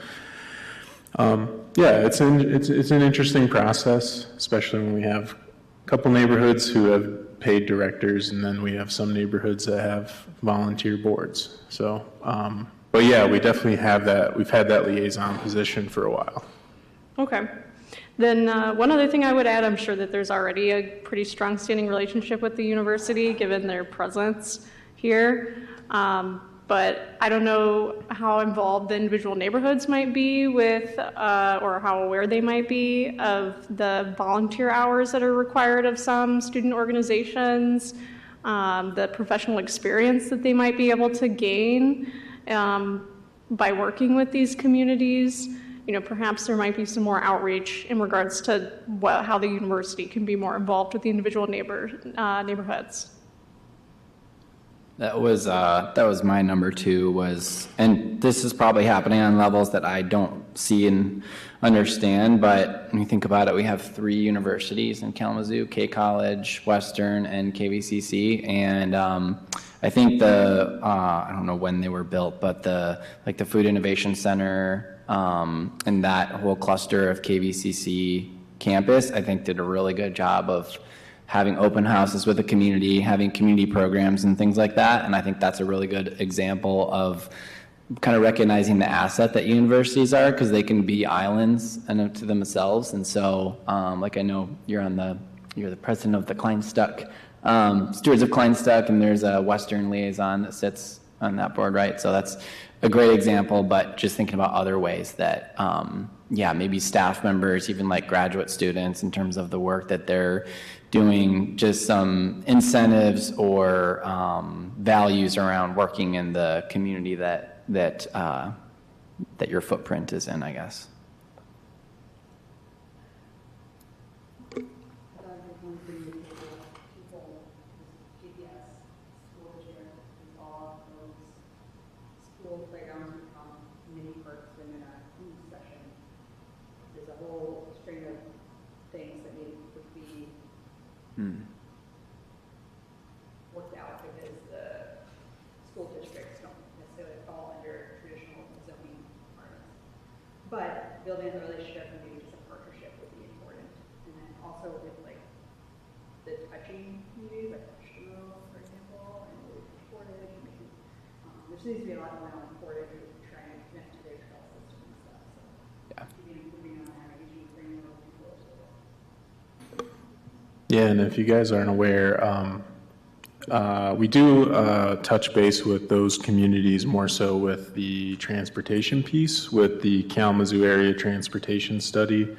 yeah, it's an interesting process, especially when we have a couple neighborhoods who have paid directors, and then we have some neighborhoods that have volunteer boards. So, but yeah, we definitely have that. We've had that liaison position for a while. Okay. Then one other thing I would add, I'm sure that there's already a pretty strong standing relationship with the university given their presence here. But I don't know how involved the individual neighborhoods might be with, or how aware they might be of the volunteer hours that are required of some student organizations, the professional experience that they might be able to gain. by working with these communities, perhaps there might be some more outreach in regards to how the university can be more involved with the individual neighborhoods. That was my number two was, and this is probably happening on levels that I don't see and understand, but when you think about it, we have 3 universities in Kalamazoo, K College, Western, and KVCC, and I think I don't know when they were built, but the Food Innovation Center and that whole cluster of KVCC campus, I think did a really good job of having open houses with the community, having community programs and things like that. And I think that's a really good example of kind of recognizing the asset that universities are, because they can be islands to themselves. And so, like I know you're the president of the Kleinstuck, Stewards of Kleinstuck, and there's a Western liaison that sits on that board, right? So that's a great example, but just thinking about other ways that, maybe staff members, even like graduate students, in terms of the work that they're doing, just some incentives or values around working in the community that your footprint is in, I guess. Worked out because the school districts don't necessarily fall under traditional zoning requirements. But building a relationship and maybe just a partnership would be important. And then also with like the touching communities, like Portugal, for example, and Portage, maybe there seems to be a lot going on in Portage with trying to connect to their trail system and stuff. So maybe improving on that, maybe bringing those people as well. Yeah, and if you guys aren't aware, we do touch base with those communities more so with the transportation piece, with the Kalamazoo Area Transportation Study.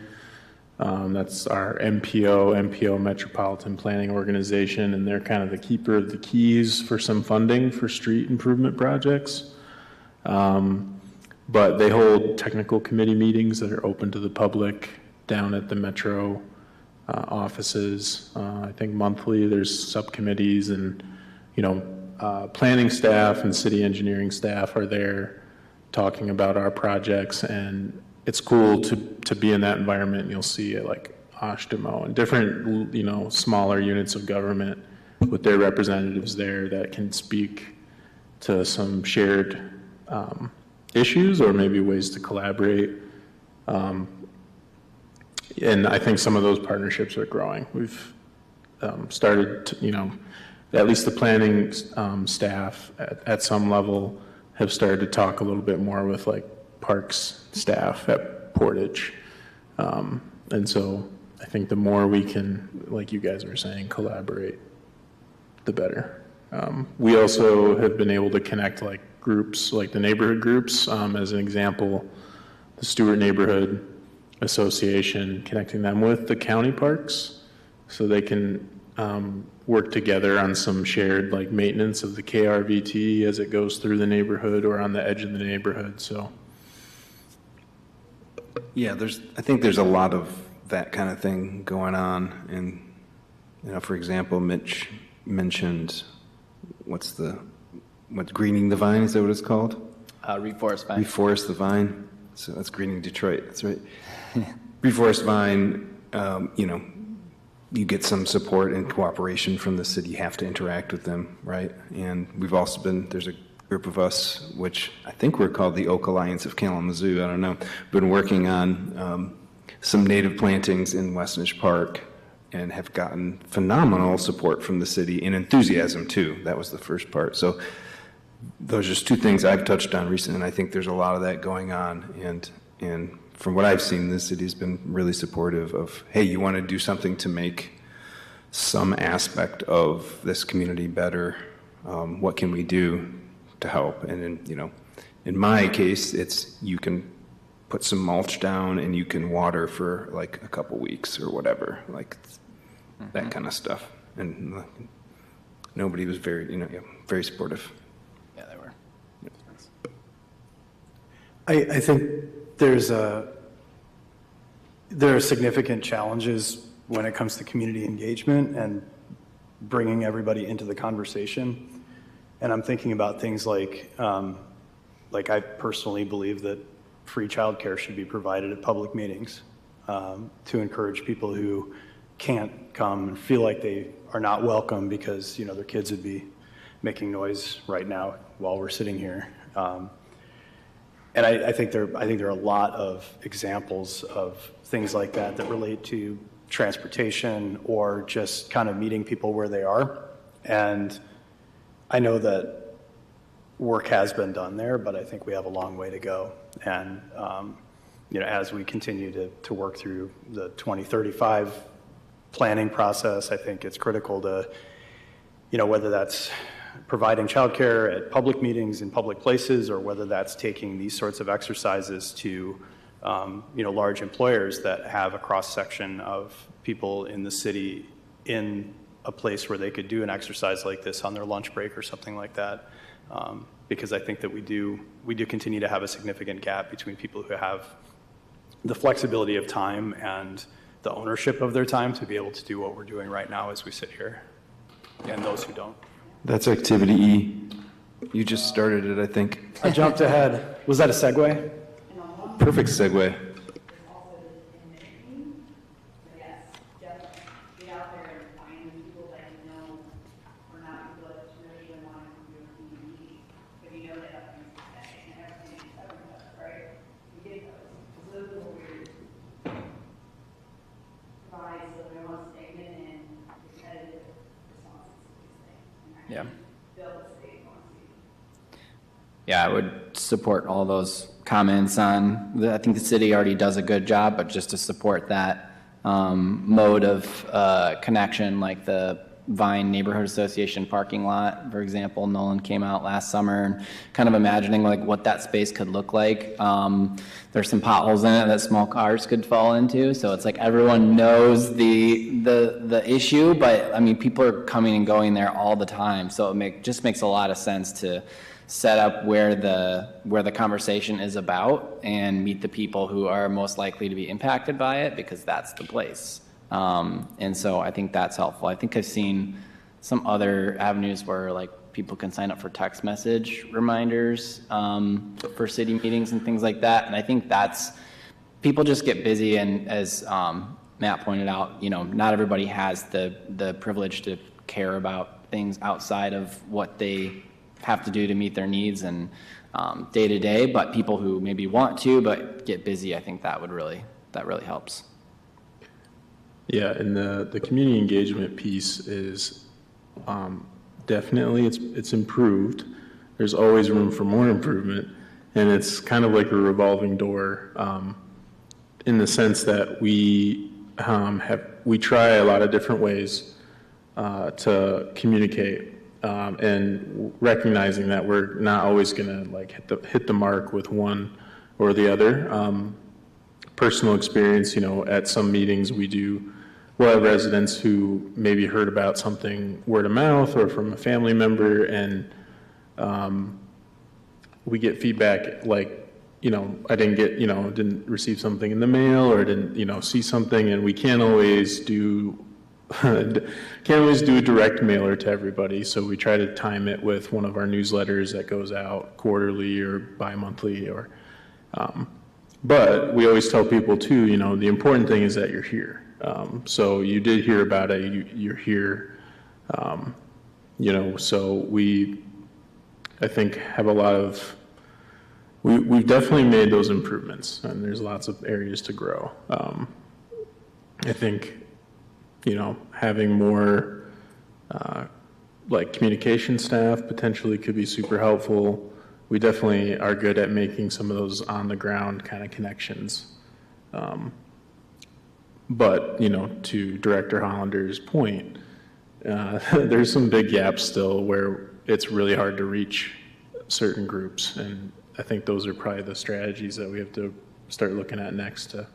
That's our MPO Metropolitan Planning Organization, and they're kind of the keeper of the keys for some funding for street improvement projects. But they hold technical committee meetings that are open to the public down at the Metro offices. I think monthly there's subcommittees, and planning staff and city engineering staff are there talking about our projects, and it's cool to be in that environment. You'll see it like Ashtemo and different smaller units of government with their representatives there that can speak to some shared issues or maybe ways to collaborate. And I think some of those partnerships are growing. We've started to, at least the planning staff at some level have started to talk a little bit more with like parks staff at Portage. And so I think the more we can, like you guys were saying, collaborate, the better. We also have been able to connect like groups, like the neighborhood groups, as an example, the Stewart Neighborhood Association, connecting them with the county parks so they can work together on some shared like maintenance of the KRVT as it goes through the neighborhood or on the edge of the neighborhood. So yeah, I think there's a lot of that kind of thing going on. And for example, Mitch mentioned what's greening the vine, is that what it's called? Reforest Vine. Reforest the Vine. So that's greening Detroit. That's right. Reforest Vine, you get some support and cooperation from the city. You have to interact with them, right? And we've also there's a group of us, which I think we're called the Oak Alliance of Kalamazoo, I don't know, been working on some native plantings in Westnedge Park and have gotten phenomenal support from the city and enthusiasm too. That was the first part. So those are just two things I've touched on recently, and I think there's a lot of that going on. And from what I've seen, the city's been really supportive of, hey, you want to do something to make some aspect of this community better? What can we do to help? And in my case, it's you can put some mulch down and you can water for like a couple weeks or whatever, like that kind of stuff. And nobody was very supportive. Yeah, they were. I think there are significant challenges when it comes to community engagement and bringing everybody into the conversation. And I'm thinking about things like I personally believe that free childcare should be provided at public meetings to encourage people who can't come and feel like they are not welcome because, their kids would be making noise right now while we're sitting here. And I think there are a lot of examples of things like that relate to transportation or just kind of meeting people where they are. And I know that work has been done there, but I think we have a long way to go. And as we continue to work through the 2035 planning process, I think it's critical to, whether that's providing childcare at public meetings in public places, or whether that's taking these sorts of exercises to, large employers that have a cross-section of people in the city in a place where they could do an exercise like this on their lunch break or something like that. Because I think that we do continue to have a significant gap between people who have the flexibility of time and the ownership of their time to be able to do what we're doing right now as we sit here, and those who don't. That's activity E. You just started it, I think. I jumped ahead. Was that a segue? Perfect segue. Yeah. Yeah, I would support all those comments on, I think the city already does a good job, but just to support that mode of connection, like the Vine Neighborhood Association parking lot, for example. Nolan came out last summer and kind of imagining like what that space could look like. There's some potholes in it that small cars could fall into, so it's like everyone knows the issue, but I mean people are coming and going there all the time, so it just makes a lot of sense to set up where the conversation is about and meet the people who are most likely to be impacted by it, because that's the place. And so I think that's helpful. I think I've seen some other avenues where like people can sign up for text message reminders for city meetings and things like that. And I think people just get busy, and as Matt pointed out, not everybody has the privilege to care about things outside of what they have to do to meet their needs and day to day, but people who maybe want to but get busy, I think that really helps. Yeah, and the community engagement piece is definitely it's improved. There's always room for more improvement, and it's kind of like a revolving door in the sense that we try a lot of different ways to communicate, and recognizing that we're not always going to like hit the mark with one or the other. Personal experience, at some meetings we'll have residents who maybe heard about something word of mouth or from a family member, and we get feedback like, I didn't receive something in the mail, or didn't, see something, and we can't always do a direct mailer to everybody. So we try to time it with one of our newsletters that goes out quarterly or bi-monthly, but we always tell people too, the important thing is that you're here. So you did hear about it, you're here, so we, I think, have a lot of, we've definitely made those improvements, and there's lots of areas to grow. I think, having more like communication staff potentially could be super helpful. We definitely are good at making some of those on the ground kind of connections. But, to Director Hollander's point, there's some big gaps still where it's really hard to reach certain groups. And I think those are probably the strategies that we have to start looking at next to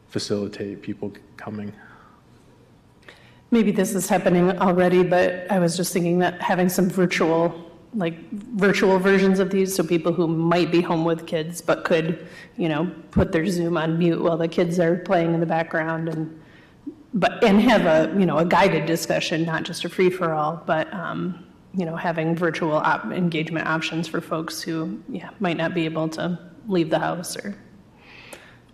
facilitate people coming. Maybe this is happening already, but I was just thinking that having some virtual like virtual versions of these, so people who might be home with kids but could, put their Zoom on mute while the kids are playing in the background and have a guided discussion, not just a free-for-all, but, having virtual engagement options for folks who, might not be able to leave the house or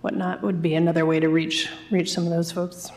whatnot would be another way to reach some of those folks.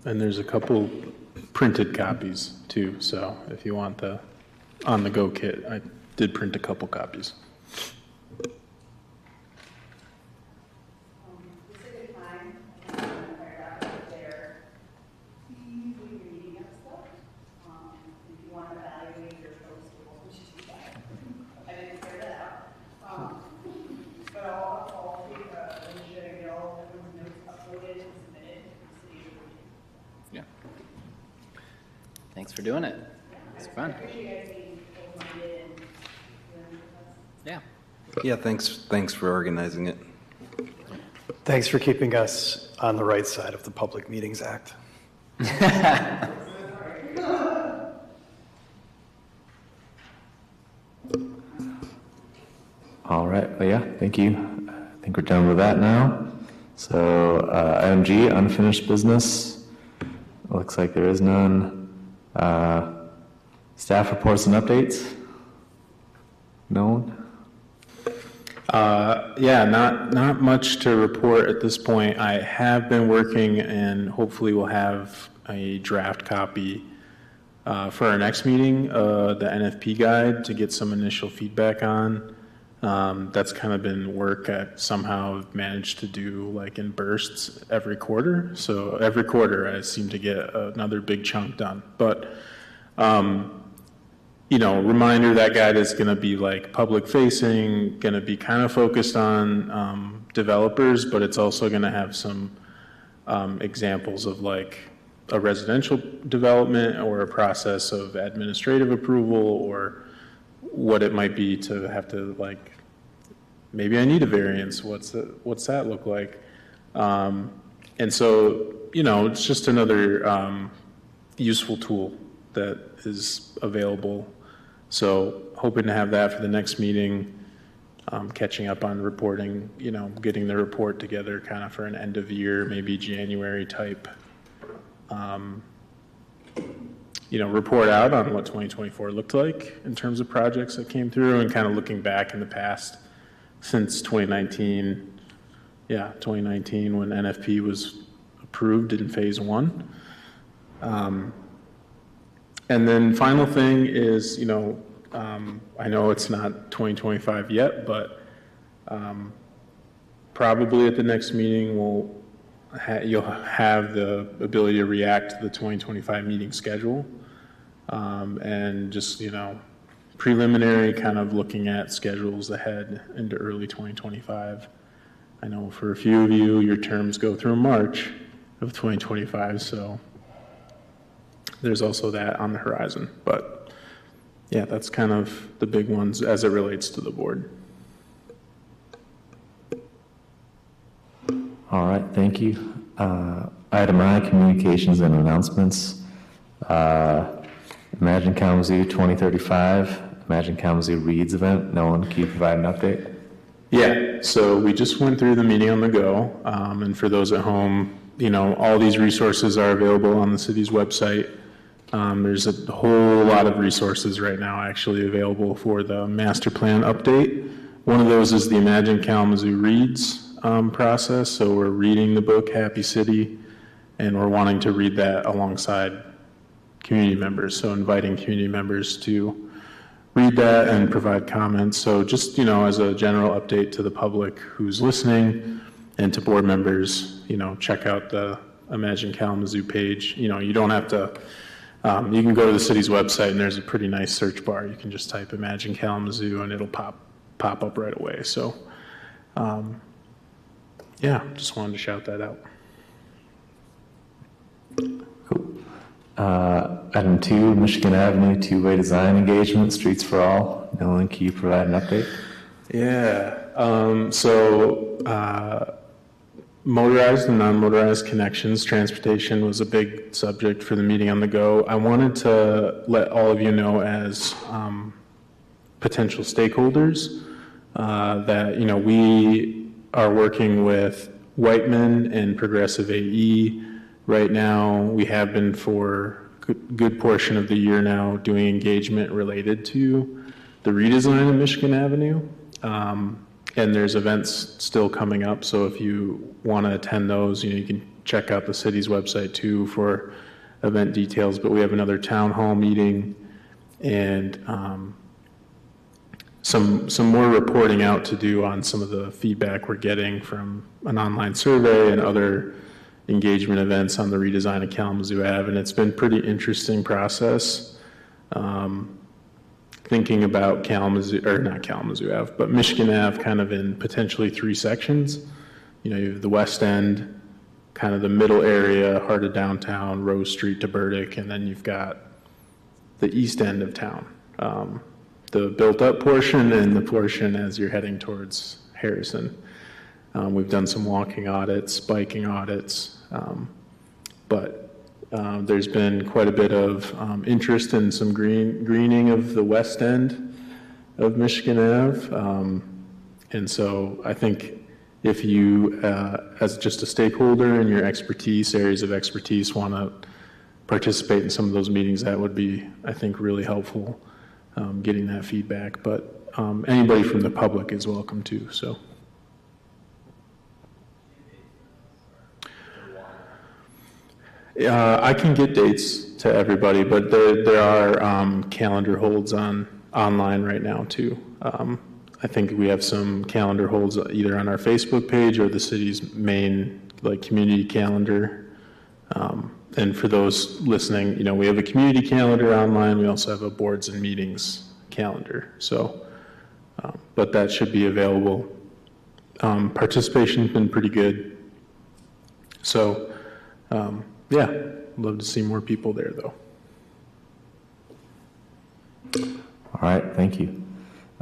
And there's a couple printed copies too, so if you want the on-the-go kit, I did print a couple copies. Thanks for doing it. It's fun. Yeah. Yeah, thanks for organizing it. Thanks for keeping us on the right side of the Public Meetings Act. All right, well, yeah, thank you. I think we're done with that now. So item G, unfinished business. Looks like there is none. Staff reports and updates? No one? Yeah, not much to report at this point. I have been working and hopefully we'll have a draft copy for our next meeting, the NFP guide, to get some initial feedback on. That's kind of been work I somehow managed to do like in bursts every quarter. So every quarter I seem to get another big chunk done. But, reminder that guide is going to be like public facing, going to be kind of focused on developers, but it's also going to have some examples of like a residential development or a process of administrative approval or what it might be to have to like, maybe I need a variance. What's that look like? And so, it's just another useful tool that is available. So hoping to have that for the next meeting, catching up on reporting, getting the report together kind of for an end of year, maybe January type, report out on what 2024 looked like in terms of projects that came through and kind of looking back in the past since 2019. Yeah, 2019 when NFP was approved in phase 1. And then final thing is, I know it's not 2025 yet, but probably at the next meeting you'll have the ability to react to the 2025 meeting schedule. And just, preliminary kind of looking at schedules ahead into early 2025. I know for a few of you, your terms go through March of 2025, so there's also that on the horizon. But yeah, that's kind of the big ones as it relates to the board. All right, thank you. Item I, communications and announcements. Imagine Kalamazoo 2035, Imagine Kalamazoo Reads event. Nolan, can you provide an update? Yeah, so we just went through the meeting on the go. And for those at home, all these resources are available on the city's website. There's a whole lot of resources right now actually available for the master plan update. One of those is the Imagine Kalamazoo Reads process. So we're reading the book Happy City, and we're wanting to read that alongside community members. So inviting community members to read that and provide comments. So just, as a general update to the public who's listening and to board members, check out the Imagine Kalamazoo page. You don't have to, you can go to the city's website and there's a pretty nice search bar. You can just type Imagine Kalamazoo and it'll pop up right away. So, yeah, just wanted to shout that out. Item 2, Michigan Avenue two-way design engagement, Streets for All. Nolan, can you provide an update? Yeah. Motorized and non-motorized connections, transportation was a big subject for the meeting on the go. I wanted to let all of you know as potential stakeholders that, we are working with Whiteman and Progressive AE right now. We have been for a good portion of the year now doing engagement related to the redesign of Michigan Avenue. And there's events still coming up, so if you want to attend those, you can check out the city's website too for event details. But we have another town hall meeting and some more reporting out to do on some of the feedback we're getting from an online survey and other engagement events on the redesign of Kalamazoo Ave. And it's been a pretty interesting process. Thinking about not Kalamazoo Ave, but Michigan Ave kind of in potentially 3 sections. You have the west end, kind of the middle area, heart of downtown, Rose Street to Burdick, and then you've got the east end of town. The built up portion and the portion as you're heading towards Harrison. We've done some walking audits, biking audits, but there's been quite a bit of interest in some greening of the west end of Michigan Ave. And so I think if you, as just a stakeholder in your areas of expertise, want to participate in some of those meetings, that would be, I think, really helpful getting that feedback. But anybody from the public is welcome too, so. I can get dates to everybody, but there are calendar holds online right now too. I think we have some calendar holds either on our Facebook page or the city's main community calendar. And for those listening, we have a community calendar online. We also have a boards and meetings calendar. So, but that should be available. Participation's been pretty good. So, yeah, love to see more people there, though. All right, thank you.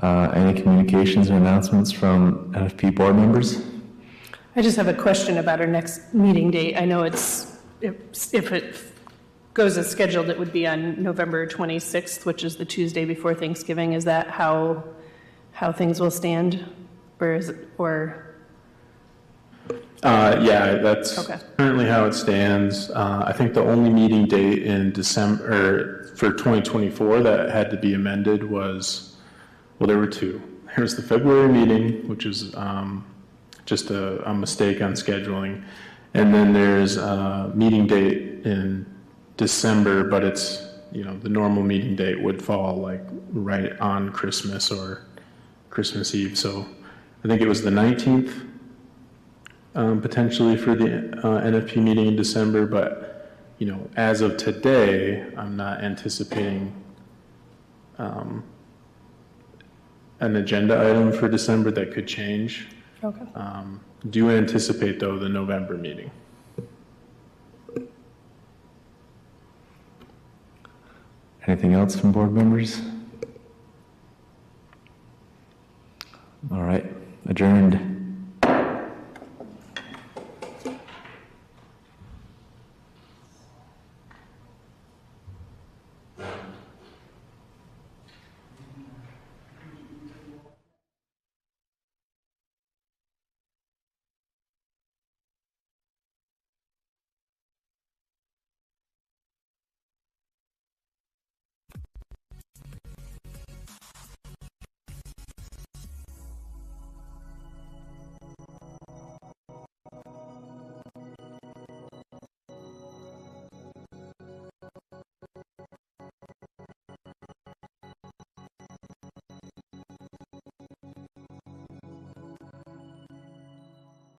Any communications or announcements from NFP board members? I just have a question about our next meeting date. I know if it goes as scheduled, it would be on November 26th, which is the Tuesday before Thanksgiving. Is that how things will stand? Yeah, that's Okay. currently how it stands. I think the only meeting date in December for 2024 that had to be amended was, there were 2. There was the February meeting, which was just a mistake on scheduling. And then there's a meeting date in December, but it's, the normal meeting date would fall right on Christmas or Christmas Eve. So I think it was the 19th. Potentially for the NFP meeting in December, but as of today, I'm not anticipating an agenda item for December. That could change. Okay. Do anticipate though the November meeting. Anything else from board members? All right, adjourned.